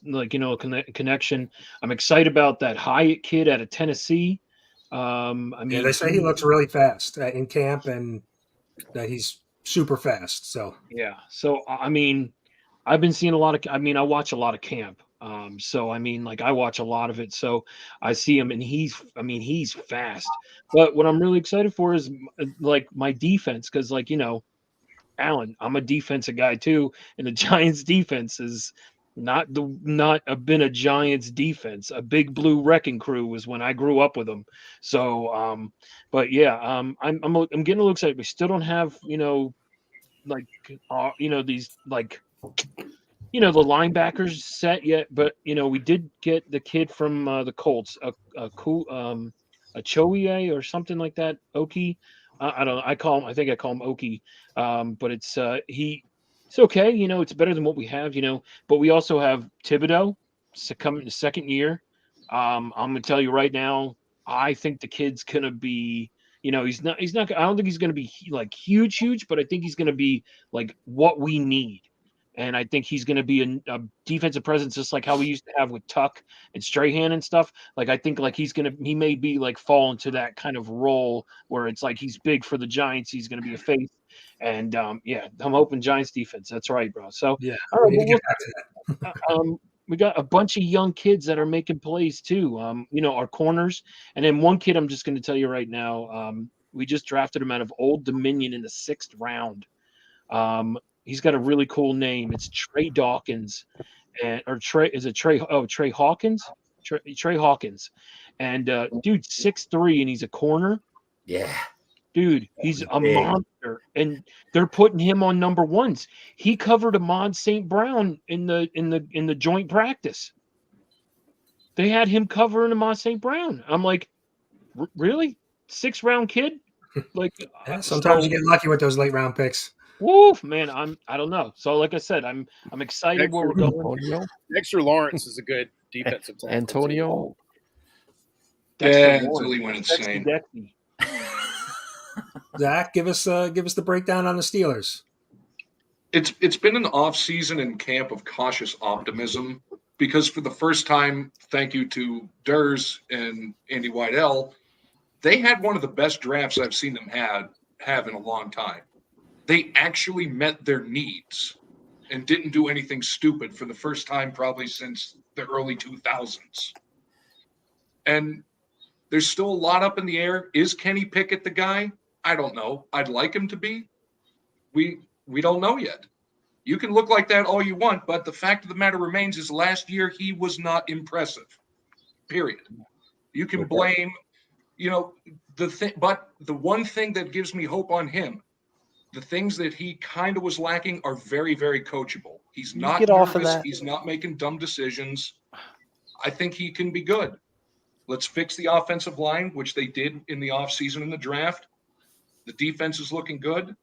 connection. I'm excited about that Hyatt kid out of Tennessee. I mean, they say he looks really fast in camp and that he's super fast. So yeah. So I mean, I've been seeing a lot of. I mean, I watch a lot of camp. So I mean, I watch a lot of it. So I see him, and he's fast. But what I'm really excited for is my defense, because Alan, I'm a defensive guy too, and the Giants defense is not been a Giants defense. A big blue wrecking crew was when I grew up with them. So, but yeah, I'm getting a little excited. We still don't have these the linebackers set yet, but we did get the kid from the Colts, a Chowie or something like that. Oki, I don't know. I think I call him Oki. But it's okay. It's better than what we have. But we also have Thibodeau coming to second year. I'm gonna tell you right now, I think the kid's gonna be. He's not. I don't think he's gonna be huge, but I think he's gonna be what we need. And I think he's going to be a defensive presence, just like how we used to have with Tuck and Strahan and stuff. I think he may be fall into that kind of role where it's he's big for the Giants. He's going to be a face. And I'm hoping Giants defense. That's right, bro. So yeah, we got a bunch of young kids that are making plays too. You know, our corners, and then one kid I'm just going to tell you right now. We just drafted him out of Old Dominion in the 6th round. He's got a really cool name. It's Trey Dawkins, Trey Hawkins? Trey Hawkins, and dude, 6'3", and he's a corner. Yeah. Dude, he's a monster, and they're putting him on number ones. He covered Ahmad St. Brown in the joint practice. They had him covering Ahmad St. Brown. I'm like, really? 6th round kid? Like, yeah, sometimes you get lucky with those late round picks. Woo, man, I don't know. So, like I said, I'm excited where we're going. Dexter Lawrence is a good defensive tackle. Antonio. Yeah, until he went insane. Zach, give us the breakdown on the Steelers. It's been an off season and camp of cautious optimism because for the first time, thank you to Derrz and Andy Weidel, they had one of the best drafts I've seen them have in a long time. They actually met their needs and didn't do anything stupid for the first time probably since the early 2000s. And there's still a lot up in the air. Is Kenny Pickett the guy? I don't know. I'd like him to be. We don't know yet. You can look like that all you want, but the fact of the matter remains is last year he was not impressive. Period. You can blame, but the one thing that gives me hope on him, the things that he kind of was lacking are very, very coachable. He's not nervous. He's not making dumb decisions. I think he can be good. Let's fix the offensive line, which they did in the offseason in the draft. The defense is looking good.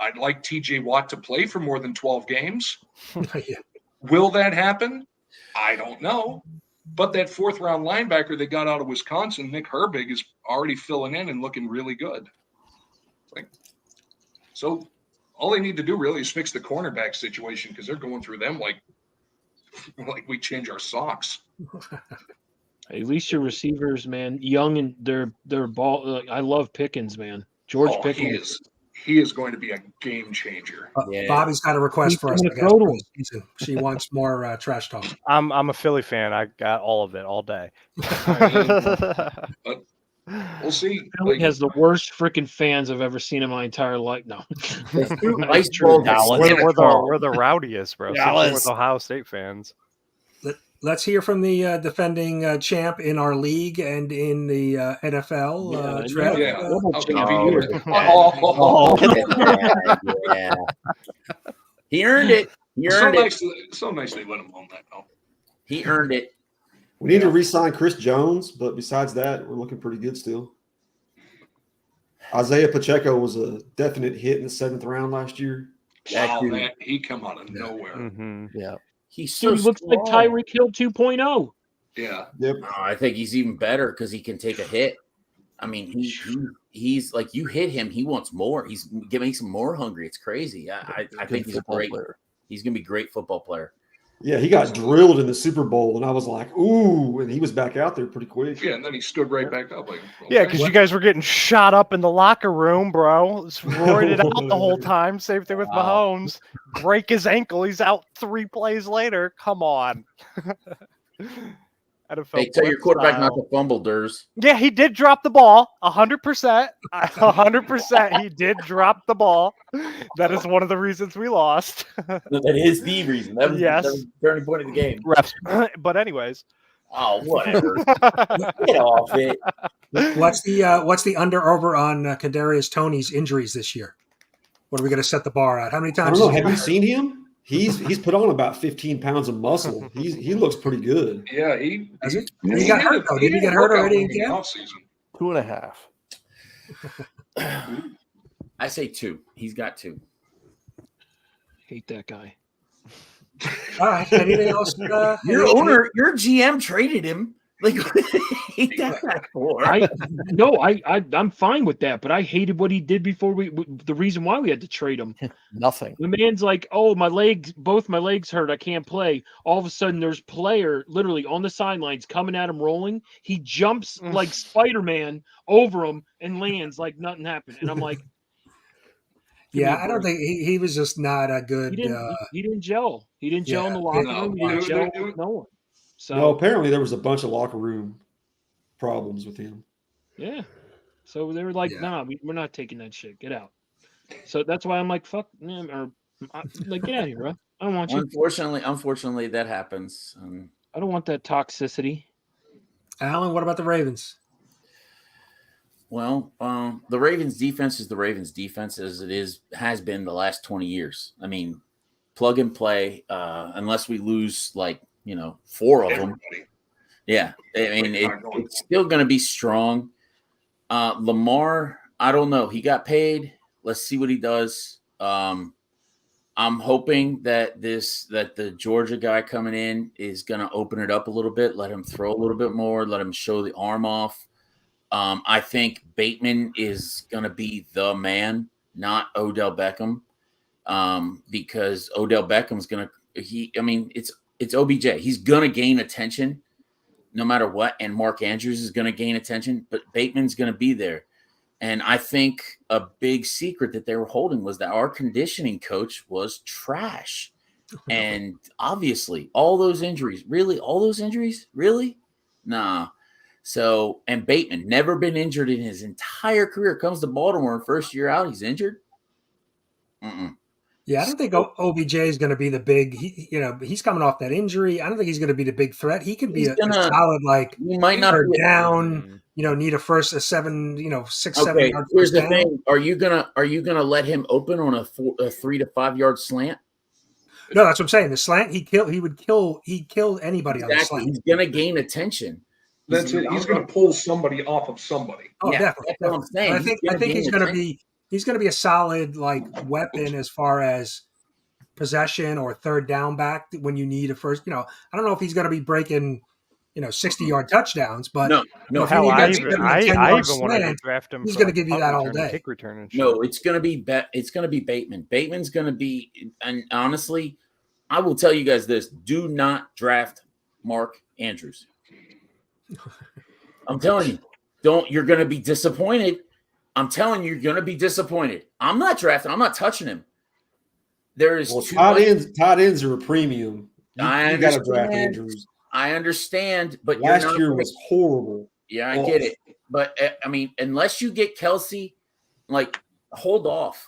I'd like TJ Watt to play for more than 12 games. Yeah. Will that happen? I don't know. But that 4th-round linebacker they got out of Wisconsin, Nick Herbig, is already filling in and looking really good. So all they need to do really is fix the cornerback situation because they're going through them like we change our socks. At least your receivers, man, young and they're ball. I love Pickens, man. George Pickens. He is going to be a game changer. Bobby's got a request for us. I guess, she wants more trash talk. I'm a Philly fan. I got all of it all day. But we'll see. Philly has the worst freaking fans I've ever seen in my entire life. No, we're the rowdiest, bro. We're the Ohio State fans. Let's hear from the defending champ in our league and in the NFL. Trev. Yeah. He earned it. So nice they let him on that. No. He earned it. We need to re-sign Chris Jones, but besides that, we're looking pretty good still. Isaiah Pacheco was a definite hit in the 7th round last year. Wow, man, he come out of nowhere. Mm-hmm. Yeah. He looks like Tyreek Hill 2.0. Yeah. Yep. I think he's even better because he can take a hit. I mean, he's like, you hit him, he wants more. He's makes him more hungry. It's crazy. I think he's a great player. He's gonna be a great football player. Yeah, he got drilled in the Super Bowl, and I was like, ooh, and he was back out there pretty quick. Yeah, and then he stood right back up. Yeah, because you guys were getting shot up in the locker room, bro. Just roaring it out the whole time. Same thing with Mahomes. Break his ankle. He's out 3 plays later. Come on. Hey, tell your quarterback not to fumble, Derrz. Yeah, he did drop the ball. 100%. 100%. He did drop the ball. That is one of the reasons we lost. That is the reason. That was the turning point of the game. Refs. But anyways. Oh, whatever. Get off it. What's the under-over on Kadarius Toney's injuries this year? What are we going to set the bar at? How many times? I don't know. Have you seen him? He's put on about 15 pounds of muscle. He looks pretty good. Yeah, he got hurt though. Did he get hurt already in camp? 2.5. I say 2. He's got 2. Hate that guy. All right. Anything else? Your GM traded him. Like, hate that guy for. I'm fine with that, but I hated what he did before the reason why we had to trade him. Nothing. The man's like, oh, both my legs hurt. I can't play. All of a sudden, there's player literally on the sidelines coming at him rolling. He jumps like Spider-Man over him and lands like nothing happened. And I'm like, Yeah, I don't think he was just not a good. He didn't gel. He didn't gel in the locker room. He didn't gel with no one. So no, apparently there was a bunch of locker room problems with him. Yeah. So they were like, "Nah, we're not taking that shit. Get out." So that's why I'm like, "Fuck," or like, "Get out of here, bro. I don't want you." Unfortunately, that happens. I don't want that toxicity. Alan, what about the Ravens? Well, the Ravens defense is the Ravens defense as it has been the last 20 years. I mean, plug and play, unless we lose 4 of them. Yeah. I mean, it's still going to be strong. Lamar, I don't know. He got paid. Let's see what he does. I'm hoping that the Georgia guy coming in is going to open it up a little bit, let him throw a little bit more, let him show the arm off. I think Bateman is going to be the man, not Odell Beckham, because Odell Beckham's going to it's OBJ. He's going to gain attention no matter what, and Mark Andrews is going to gain attention, but Bateman's going to be there. And I think a big secret that they were holding was that our conditioning coach was trash. And obviously, all those injuries, really? Nah. So, and Bateman, never been injured in his entire career, comes to Baltimore and first year out, he's injured. Yeah, I don't think OBJ is going to be the big. He's coming off that injury. I don't think he's going to be the big threat. He could be a solid he might not be down. Need a 6, 7 yard. Here's the thing: Are you gonna let him open on a 3 to 5 yard slant? No, that's what I'm saying. The slant, he'd kill anybody on the slant. He's gonna gain attention. That's it. He's going to pull somebody off of somebody. Oh, yeah, definitely. That's what I'm saying. I think he's going to be. He's going to be a solid weapon as far as possession or third down back when you need a first. I don't know if he's going to be breaking 60-yard touchdowns, but no. Hell, I even wanted to draft him. He's going to give you that all day. Kick return and no, it's going to be Bateman. Bateman's going to be, and honestly, I will tell you guys this: do not draft Mark Andrews. I'm telling you, don't. You're going to be disappointed. I'm telling you, you're going to be disappointed. I'm not drafting. I'm not touching him. There is tight ends are a premium. You got to draft Andrews. I understand, but last year was horrible. Yeah, I get it. But I mean, unless you get Kelsey, hold off.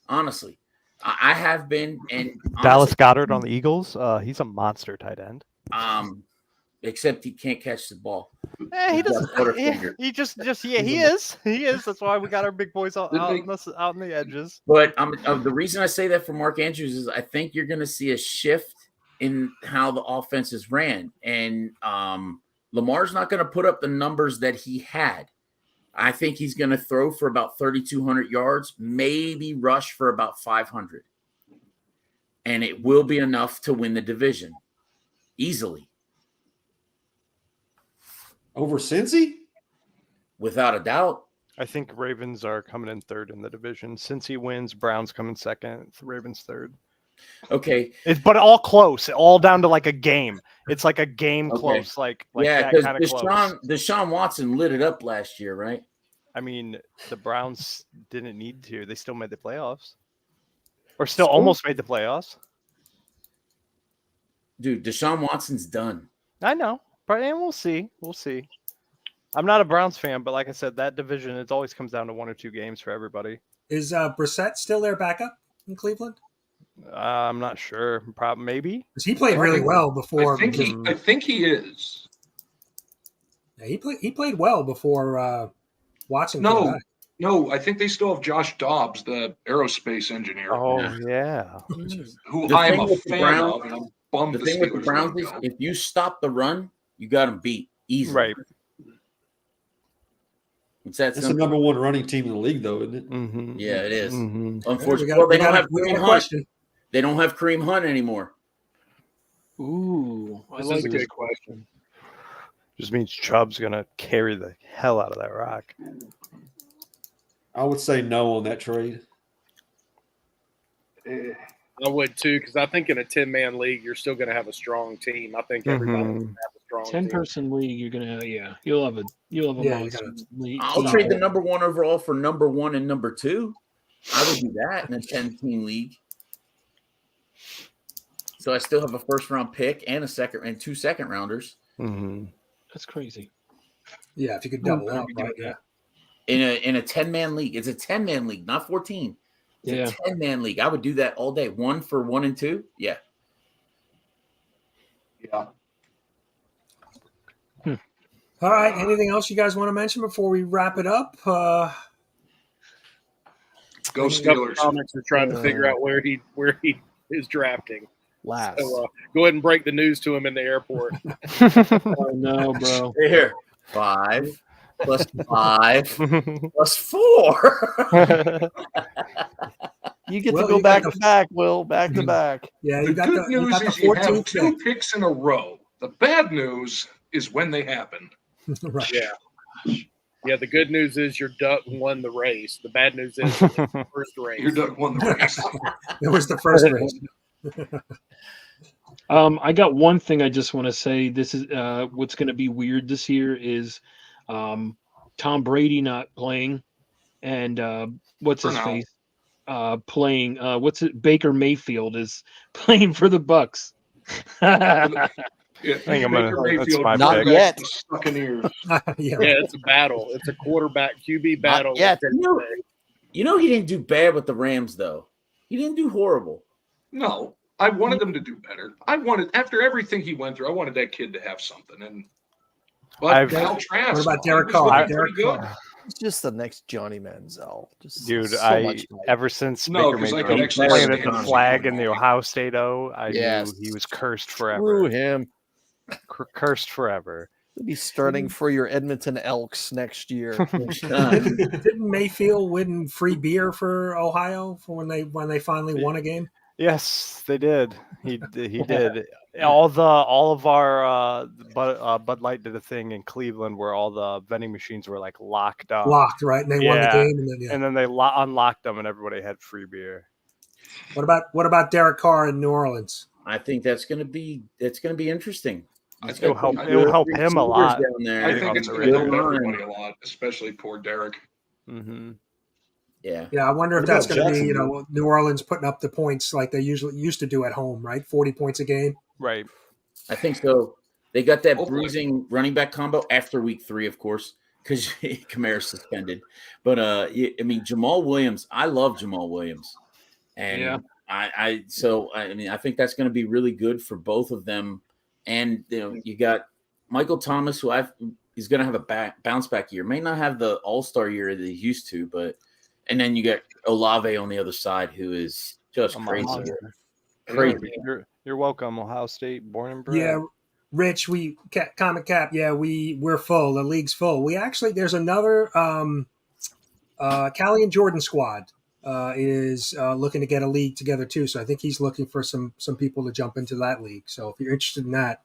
Honestly, I have been. And Dallas Goedert on the Eagles. He's a monster tight end. Except he can't catch the ball. He doesn't. He just he is. He is. That's why we got our big boys out on the edges. But the reason I say that for Mark Andrews is I think you're going to see a shift in how the offenses ran, and Lamar's not going to put up the numbers that he had. I think he's going to throw for about 3,200 yards, maybe rush for about 500, and it will be enough to win the division easily. Over Cincy? Without a doubt. I think Ravens are coming in third in the division. Cincy wins, Browns coming second, Ravens third. Okay. But all close, all down to a game. It's like a game close. Yeah, because Deshaun Watson lit it up last year, right? I mean, the Browns didn't need to. They still made the playoffs. Or still almost made the playoffs. Dude, Deshaun Watson's done. I know. But we'll see. We'll see. I'm not a Browns fan, but like I said, that division, it always comes down to 1 or 2 games for everybody. Is Brissett still their backup in Cleveland? I'm not sure. Probably, maybe. Because he played really well before. I think he is. Yeah, he played well before Watson. No, I think they still have Josh Dobbs, the aerospace engineer. Oh yeah. Who I'm a fan of, and I'm bummed the thing with the Browns is if you stop the run, you got them beat easily. Right. It's that the number 1 running team in the league, though, isn't it? Mm-hmm. Yeah, it is. Mm-hmm. Unfortunately, they don't have Kareem Hunt. They don't have Kareem Hunt anymore. Ooh, this is a good question. Just means Chubb's gonna carry the hell out of that rock. I would say no on that trade. I would too, because I think in a 10-man league, you're still going to have a strong team. I think everybody's going to have a strong 10-person league. You're gonna, you'll have a monster league. I'll trade the number 1 overall for number 1 and number 2. I would do that in a 10-team league. So I still have a first-round pick and a second and 2 second-rounders. Mm-hmm. That's crazy. Yeah, if you could double up, right? Yeah. In a 10-man league. It's a 10-man league, not 14. It's a 10-man league. I would do that all day. 1 for 1 and 2. Yeah. Yeah. All right. Anything else you guys want to mention before we wrap it up? Go Steelers. Comics are trying to figure out where he is drafting. Last. So go ahead and break the news to him in the airport. Oh no, bro. Here. 5 plus 5 plus 4. You get Well, to go you back got to back, Will. Back to back. Yeah, The you got good the, you news got the is you 14th have 2 pick. picks in a row. The bad news is when they happen. Right. Yeah. Yeah, the good news is your duck won the race. The bad news is it was the first race. Your duck won the race. It was the first race. I got one thing I just want to say. This is what's going to be weird this year is Tom Brady not playing, and what's For his now. face playing. What's it? Baker Mayfield is playing for the Bucks. Yeah, think I'm gonna- Baker that's Mayfield my Not pick. yet. Stuck in ears. Yeah. Yeah, it's a battle. It's a quarterback QB battle. yet. You know he didn't do bad with the Rams, though. He didn't do horrible. No, I wanted them to do better. I wanted, after everything he went through, I wanted that kid to have something. But Kyle Trask, What about Derek he was Carr? looking Derek pretty good. Carr. He's just the next Johnny Manziel. Just Dude, so much hype. ever since No, Baker 'cause I Mayfield could actually planted stand the him. flag in the Ohio State O, I Yes. knew he was cursed Screw forever. him. Cursed forever. He'll be starting for your Edmonton Elks next year. Didn't Mayfield win free beer for Ohio for when they finally won a game? Yes, they did. He did. All of our Bud Light did a thing in Cleveland where all the vending machines were like locked up. Locked, right? And they won the Yeah. game, and then And then they unlocked them, and everybody had free beer. What about Derek Carr in New Orleans? I think that's going to be interesting. I It'll think, help. I, It'll help him a lot. Down there. I think it's going to help everybody a lot, especially poor Derek. Mm-hmm. Yeah. Yeah, I wonder if What that's about going to be Jacksonville? New Orleans putting up the points like they usually used to do at home, right? 40 points a game. Right. I think so. They got that Hopefully. bruising running back combo after week 3, of course, because Kamara's suspended. But I mean, Jamal Williams. I love Jamal Williams, and Yeah. I think that's going to be really good for both of them. And you got Michael Thomas, who he's going to have a bounce back year. May not have the All-Star year that he used to, but and then you got Olave on the other side, who is just I'm a crazy. monster. Crazy. You're welcome, Ohio State, born and bred. Yeah, Rich, Comic Cap. Yeah, we're full. The league's full. We actually there's another Callie and Jordan squad is looking to get a league together too. So I think he's looking for some people to jump into that league. So if you're interested in that,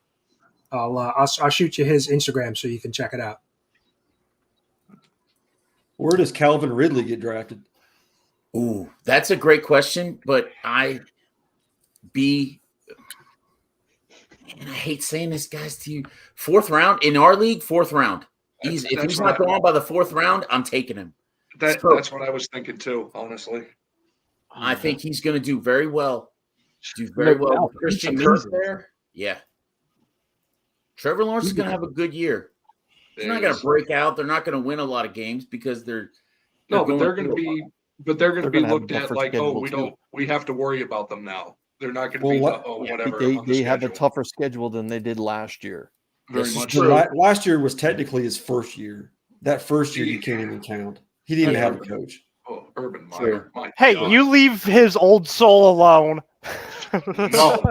I'll shoot you his Instagram so you can check it out. Where does Calvin Ridley get drafted? Ooh, that's a great question, but I hate saying this, guys, to you. 4th round in our league, 4th round. If he's not going by the 4th round, I'm taking him. That's what I was thinking too, honestly. I think he's going to do very well. Christian Kirk there, yeah. Trevor Lawrence is going to have a good year. He's not going to break out. They're not going to win a lot of games because they're No, but they're going going to be. But they're going to They're be gonna have looked a at tougher like, oh, schedule, we have to worry about them now. They're not going to Well, be what- whatever. on the They have a schedule. tougher schedule than they did last year. Very This is much true. so. Last year was technically his first year. That first year you can't even count. He didn't even have a coach. Oh, Urban Sure. Meyer. My Hey, God. you leave his old soul alone. No.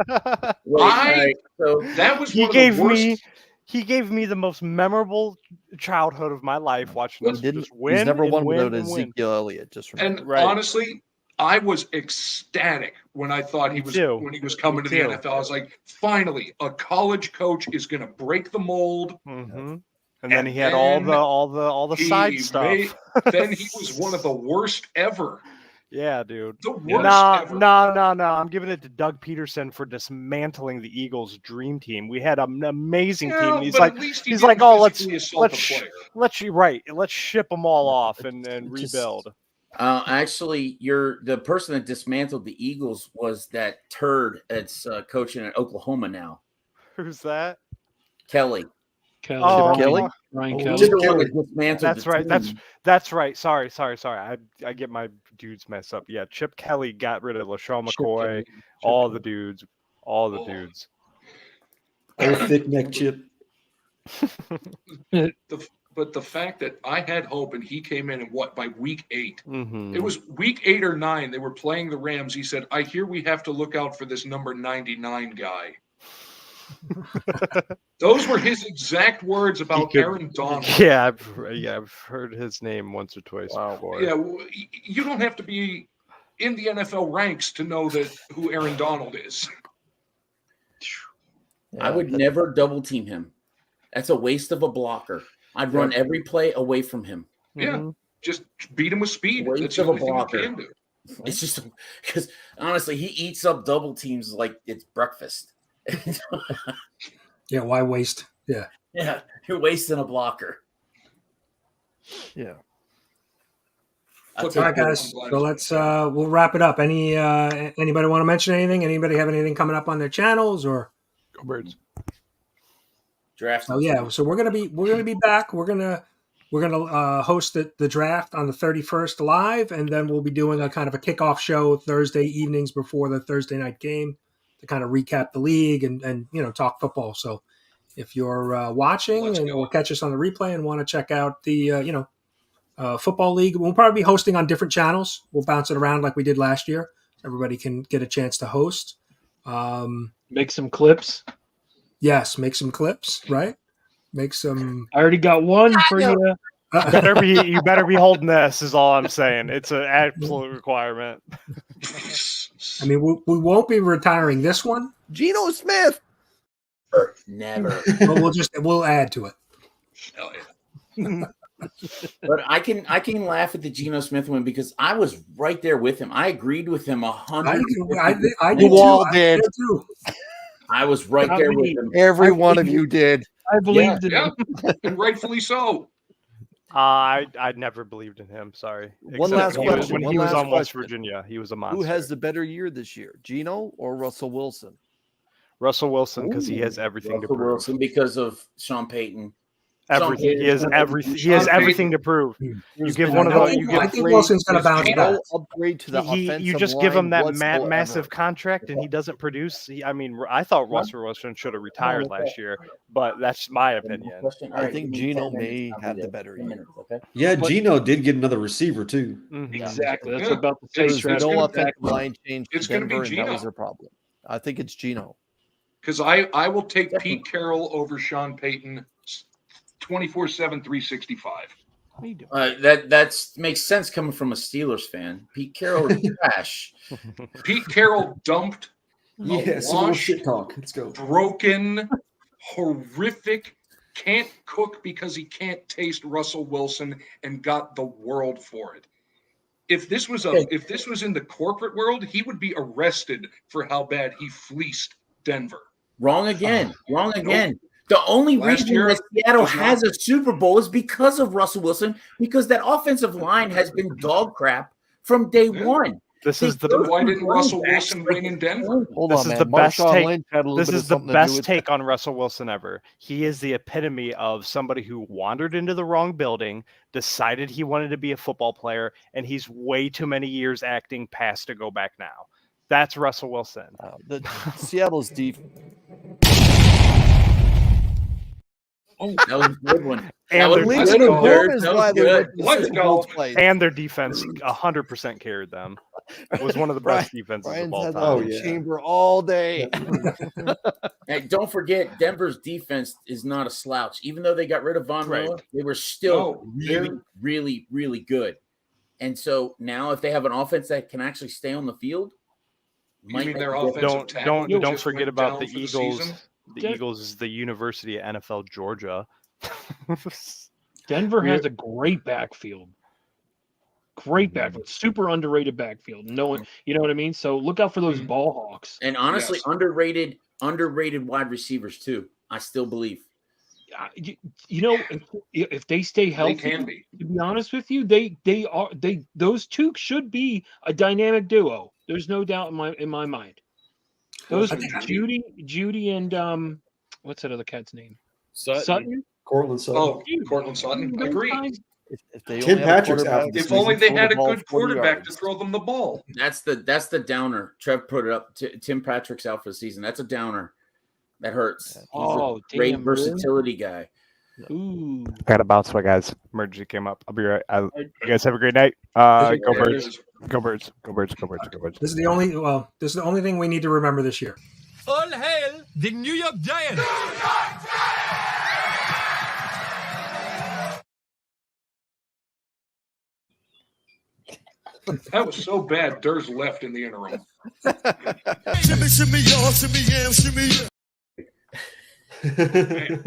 So That was he one gave of the worst. he gave me the most memorable childhood of my life watching He this didn't. just win. He's never and won win without and win. Ezekiel Elliott. Just remember. And Right. honestly, I was ecstatic when I thought Me too. when he was coming to Me the too. NFL. I was like, finally, a college coach is going to break the mold. Mm-hmm. And then And he had then all the side He stuff. made- then he was one of the worst ever. Yeah, dude. The worst ever. No. I'm giving it to Doug Peterson for dismantling the Eagles' dream team. We had an amazing team. And he's but like, at least he oh, didn't physically assault the player. let's ship them all off and Just- rebuild. Actually, the person that dismantled the Eagles was that turd that's coaching at Oklahoma now. Who's that? Kelly. Kelly. Oh, Kelly? Ryan Oh, Kelly. He's the Kelly. one that dismantled That's the right. team. That's right. Sorry. I get my dudes messed up. Yeah, Chip Kelly got rid of LaShawn Chip McCoy, Kelly. all the dudes. Oh, thick neck Chip. But the fact that I had hope and he came in and by week 8. Mhm. It was week 8 or 9. They were playing the Rams. He said, I hear we have to look out for this number 99 guy. Those were his exact words about Aaron Donald. Yeah, I've heard his name once or twice before. Yeah, you don't have to be in the NFL ranks to know who Aaron Donald is. I would never double team him. That's a waste of a blocker. I'd run every play away from him. Yeah, just beat him with speed. Waste That's the of a only thing you blocker. can do. It's just because honestly, he eats up double teams like it's breakfast. Yeah, why waste? Yeah. Yeah, you're wasting a blocker. Yeah. All right, guys. So let's we'll wrap it up. Anybody want to mention anything? Anybody have anything coming up on their channels or? Go Birds. Draft. Oh yeah. So we're gonna be back. We're gonna host the draft on the 31st live, and then we'll be doing a kind of a kickoff show Thursday evenings before the Thursday night game to kind of recap the league and talk football. So if you're watching or catch us on the replay and want to check out the football league, we'll probably be hosting on different channels. We'll bounce it around like we did last year. Everybody can get a chance to host. Make some clips. Yes, make some clips, right? Make some. I already got one for you. You better be holding this. Is all I'm saying. It's an absolute requirement. I mean, we won't be retiring this one. Geno Smith. Never. But we'll add to it. Hell yeah. But I can laugh at the Geno Smith one because I was right there with him. I agreed with him 100. I did all too. did. I did too. I was right there with him. Every one of you did. I believed in Yeah, him. and rightfully so. I never believed in him. Sorry. One Except last when he was- question, When one he was last on West question. Virginia, he was a monster. Who has the better year this year, Geno or Russell Wilson? Russell Wilson because he has everything to Russell prove. Wilson because of Sean Payton. Everything. He has everything. He has everything to prove. You give one of I those. think, You give I think Wilson's going to bounce back. No upgrade to the offensive you just give him line that whatsoever. massive contract and he doesn't produce. I thought Russell Wilson should have retired last year, but that's my opinion. I think Geno may have the better year. Okay. Yeah, Geno did get another receiver too. Mhm. Exactly. That's Yeah. about the There's face. no gonna- offensive line change to it's gonna be Denver, and that was Geno. their problem. I think it's Geno. Because I will take Pete Carroll over Sean Payton 24/7, 365. That makes sense coming from a Steelers fan. Pete Carroll is trash. Pete Carroll dumped Yeah, some more shit talk. Let's go. broken, horrific, can't cook because he can't taste Russell Wilson and got the world for it. If this was in the corporate world, he would be arrested for how bad he fleeced Denver. Wrong again. The only Last reason year that Seattle was has a Super Bowl is because of Russell Wilson, because that offensive line has been dog crap from day one. This is the Why didn't Russell Wilson win in Denver? Hold This on, is man. the best Marshawn take- Lynch had a little This bit is of the something to do best with take on Russell Wilson ever. He is the epitome of somebody who wandered into the wrong building, decided he wanted to be a football player, and he's way too many years acting past to go back now. That's Russell Wilson. the Seattle's deep. That was a good one. And That their, was Let's good, go. Derrz. is That why was they good. went to the Let's Super Bowl go. twice. and their defense 100% carried them. It was one of the best defenses Brian's of all had that time. Oh, in the yeah. chamber all day. And don't forget, Denver's defense is not a slouch. Even though they got rid of Von Right. Miller, they were still No, really, they're- really, really good. And so now, if they have an offense that can actually stay on the field, You mean their make a difference. offensive tackle Don't just forget went about down the for the Eagles. season? The Yeah. Eagles is the University of NFL Georgia. Denver has a great backfield. Great backfield. Super underrated backfield. No one, you know what I mean? So look out for those ball hawks. And honestly, Yes. underrated wide receivers too. I still believe. you know, if they stay healthy, They can be. to be honest with you, those two should be a dynamic duo. There's no doubt in my mind. Those Judy and what's that other cat's name? Sutton. Cortland Sutton. Oh, Cortland Sutton. Agreed. If they Tim only had a Patrick's out quarterback, for the If only they throw the had a ball good 40 quarterback to yards. throw them the ball. That's the downer. Trev put it up. Tim Patrick's out for the season. That's a downer. That hurts. He's a great damn, versatility guy. Ooh. Gotta bounce, my guys. Emergency came up. I'll be right. You guys have a great night. Is it- Go There it Birds. is. Go Birds. Go Birds. Go Birds. Go Birds. This is the only thing we need to remember this year. All hail the New York Giants! That was so bad. Derrz left in the interim. Shimmy, shimmy, y'all, shimmy, yeah, shimmy, yeah.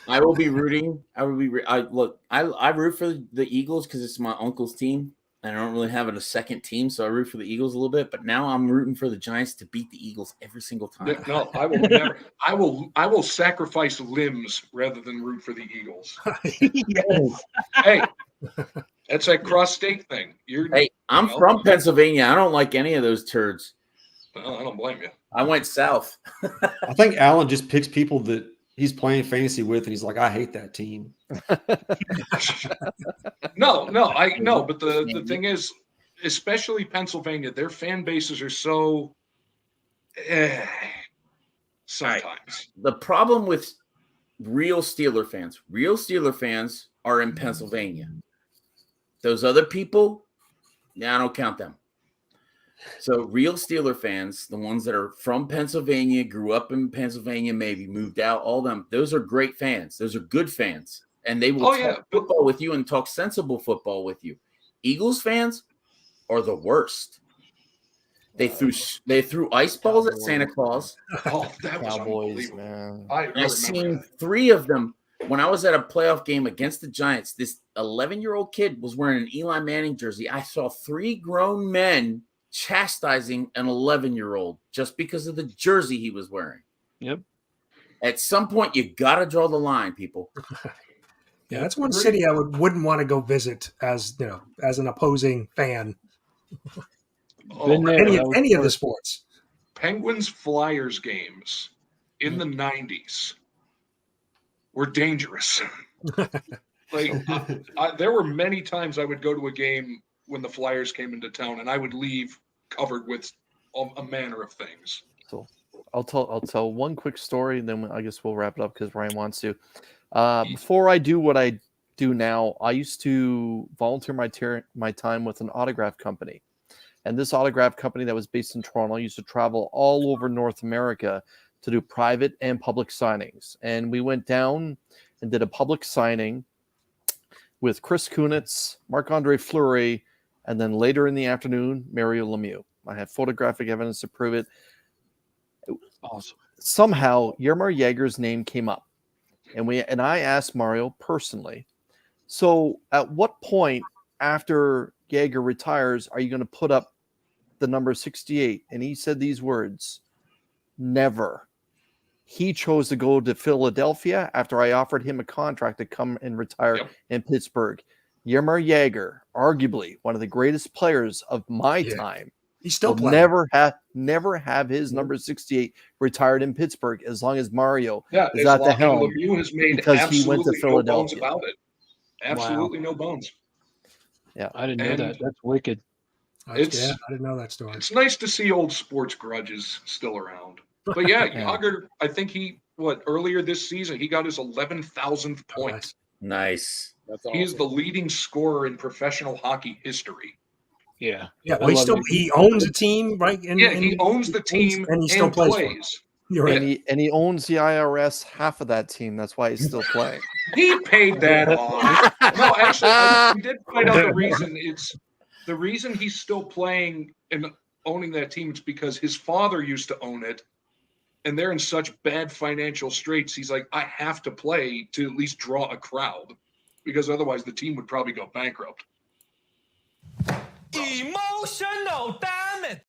I will be rooting. I root for the Eagles because it's my uncle's team, and I don't really have a second team, so I root for the Eagles a little bit. But now I'm rooting for the Giants to beat the Eagles every single time. No, I will never. I will sacrifice limbs rather than root for the Eagles. Yes. Hey, that's that cross-state thing. Hey, I'm from Pennsylvania. I don't like any of those turds. Well, I don't blame you. I went south. I think Alan just picks people that he's playing fantasy with, and he's like, I hate that team. No, I know, but the thing is, especially Pennsylvania, their fan bases are so sometimes. The problem with real Steeler fans are in Pennsylvania. Those other people, I don't count them. So real Steeler fans, the ones that are from Pennsylvania, grew up in Pennsylvania, maybe moved out, all them, those are great fans. Those are good fans. And they will talk football with you and talk sensible football with you. Eagles fans are the worst. They threw ice balls at Santa Claus. Oh, that was Cowboys, unbelievable. man. I've seen 3 of them when I was at a playoff game against the Giants. This 11-year-old kid was wearing an Eli Manning jersey. I saw 3 grown men chastising an 11-year-old just because of the jersey he was wearing. Yep. At some point, you got to draw the line, people. Yeah, that's one city I wouldn't want to go visit as an opposing fan. Any of the sports. Penguins Flyers games in the 90s were dangerous. There were many times I would go to a game when the Flyers came into town, and I would leave covered with a manner of things. So I'll tell one quick story, and then I guess we'll wrap it up because Ryan wants to. Before I do what I do now, I used to volunteer my time with an autograph company. And this autograph company that was based in Toronto used to travel all over North America to do private and public signings. And we went down and did a public signing with Chris Kunitz, Marc-Andre Fleury, and then later in the afternoon, Mario Lemieux. I have photographic evidence to prove it. Awesome. Somehow, Jaromir Jagr's name came up. And I asked Mario personally, so at what point after Jagr retires are you going to put up the number 68? And he said these words, never. He chose to go to Philadelphia after I offered him a contract to come and retire in Pittsburgh. Jaromir Jagr, arguably one of the greatest players of my time, he's still playing. Never have his number 68 retired in Pittsburgh as long as Mario is as at the long- helm. Lemieux has made because he went to absolutely no bones Philadelphia. about it. Absolutely no bones. Yeah, I didn't know that. That's wicked. I didn't know that story. It's nice to see old sports grudges still around. But yeah, Jagr, I think earlier this season, he got his 11,000th point. Nice. That's awesome. He is the leading scorer in professional hockey history. Yeah. Yeah, well, he owns a team, right? He owns the team and he still plays. You're right. And he owns the IRS half of that team. That's why he's still playing. He paid that off. No, actually, we did find out the reason. It's the reason he's still playing and owning that team is because his father used to own it, and they're in such bad financial straits. He's like, I have to play to at least draw a crowd, because otherwise the team would probably go bankrupt. Emotional damage.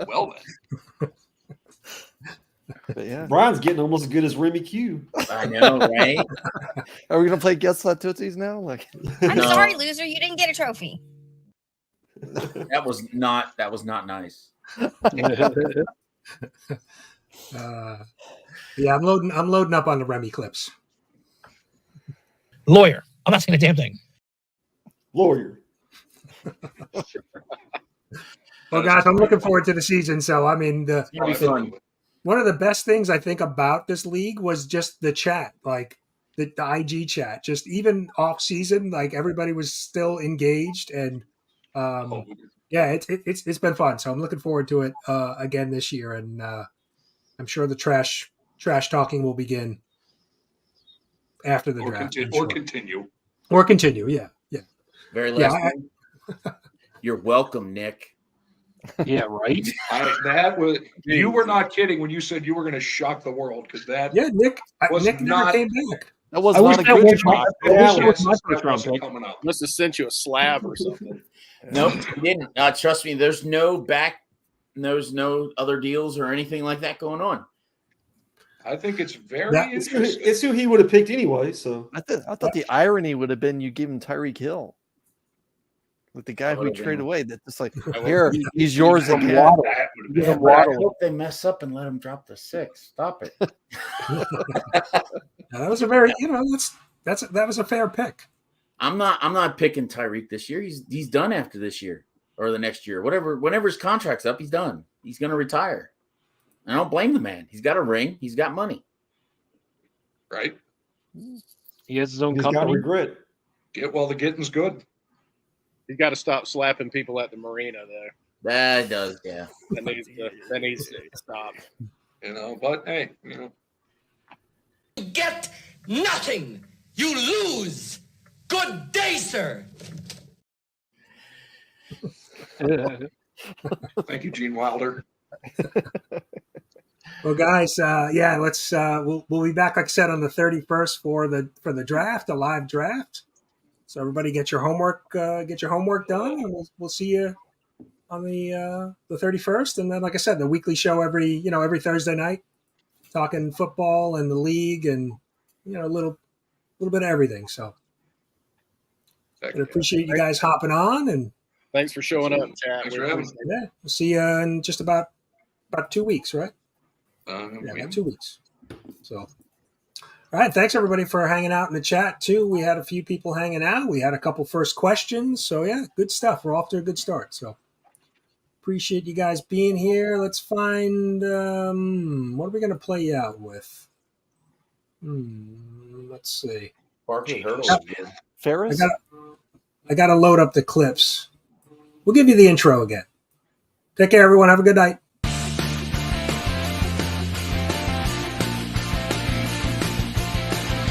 Well then. But yeah. Brian's getting almost as good as Remy Q. I know, right? Are we gonna play Guess What Tootsies now? Like, I'm No. sorry, loser. You didn't get a trophy. That was not nice. Yeah, I'm loading up on the Remy clips. Lawyer. I'm not saying a damn thing. Lawyer. Well, guys, I'm looking forward to the season. So, I mean, It's gonna be fun. one of the best things I think about this league was just the chat, like the IG chat. Just even off season, like everybody was still engaged, and yeah, it's been fun. So I'm looking forward to it again this year, and I'm sure the trash talking will begin after the draft. Or continue. Yeah. Very Yeah, last thing. You're welcome, Nick. Yeah, right. You were not kidding when you said you were going to shock the world, because that Yeah, Nick was never not came back. that was I wish not a that good was my- shot. I wish that was my that first round wasn't pick. coming up. Must have sent you a slab or something. Nope, he didn't. Trust me, there's no other deals or anything like that going on. I think it's very That- interesting. It's who he would have picked anyway. So I thought the irony would have been you give him Tyreek Hill. With the guy That who we would've traded been- away, that just like would- here, he's yours From again. Waddle. That would have Yeah, been But I Waddle. hope they mess up and let him drop the 6. Stop it. Now, that was a very, that was a fair pick. I'm not picking Tyreek this year. He's done after this year or the next year. Whenever his contract's up, he's done. He's gonna retire. I don't blame the man. He's got a ring, he's got money. right. He has his own he's got company. regret. Get while the getting's good. He's got to stop slapping people at the marina there. That does, yeah. That needs to stop. But hey, Get nothing. You lose. Good day, sir. thank you, Gene Wilder. Well, guys, let's we'll be back, like I said, on the 31st for the draft, the live draft. So everybody get your homework done, and we'll see you on the 31st. And then, like I said, the weekly show every Thursday night, talking football and the league, and a little bit of everything. So I appreciate you guys hopping on, and Thanks for showing up, chat. Thanks for having us. yeah, we'll see you in just about 2 weeks, right? Yeah, about 2 weeks. So, all right. Thanks everybody for hanging out in the chat too. We had a few people hanging out. We had a couple first questions. So yeah, good stuff. We're off to a good start. So appreciate you guys being here. Let's find, what are we going to play you out with? Let's see. Barkley Hurdle Yep. again. Ferris? I got to load up the clips. We'll give you the intro again. Take care, everyone. Have a good night.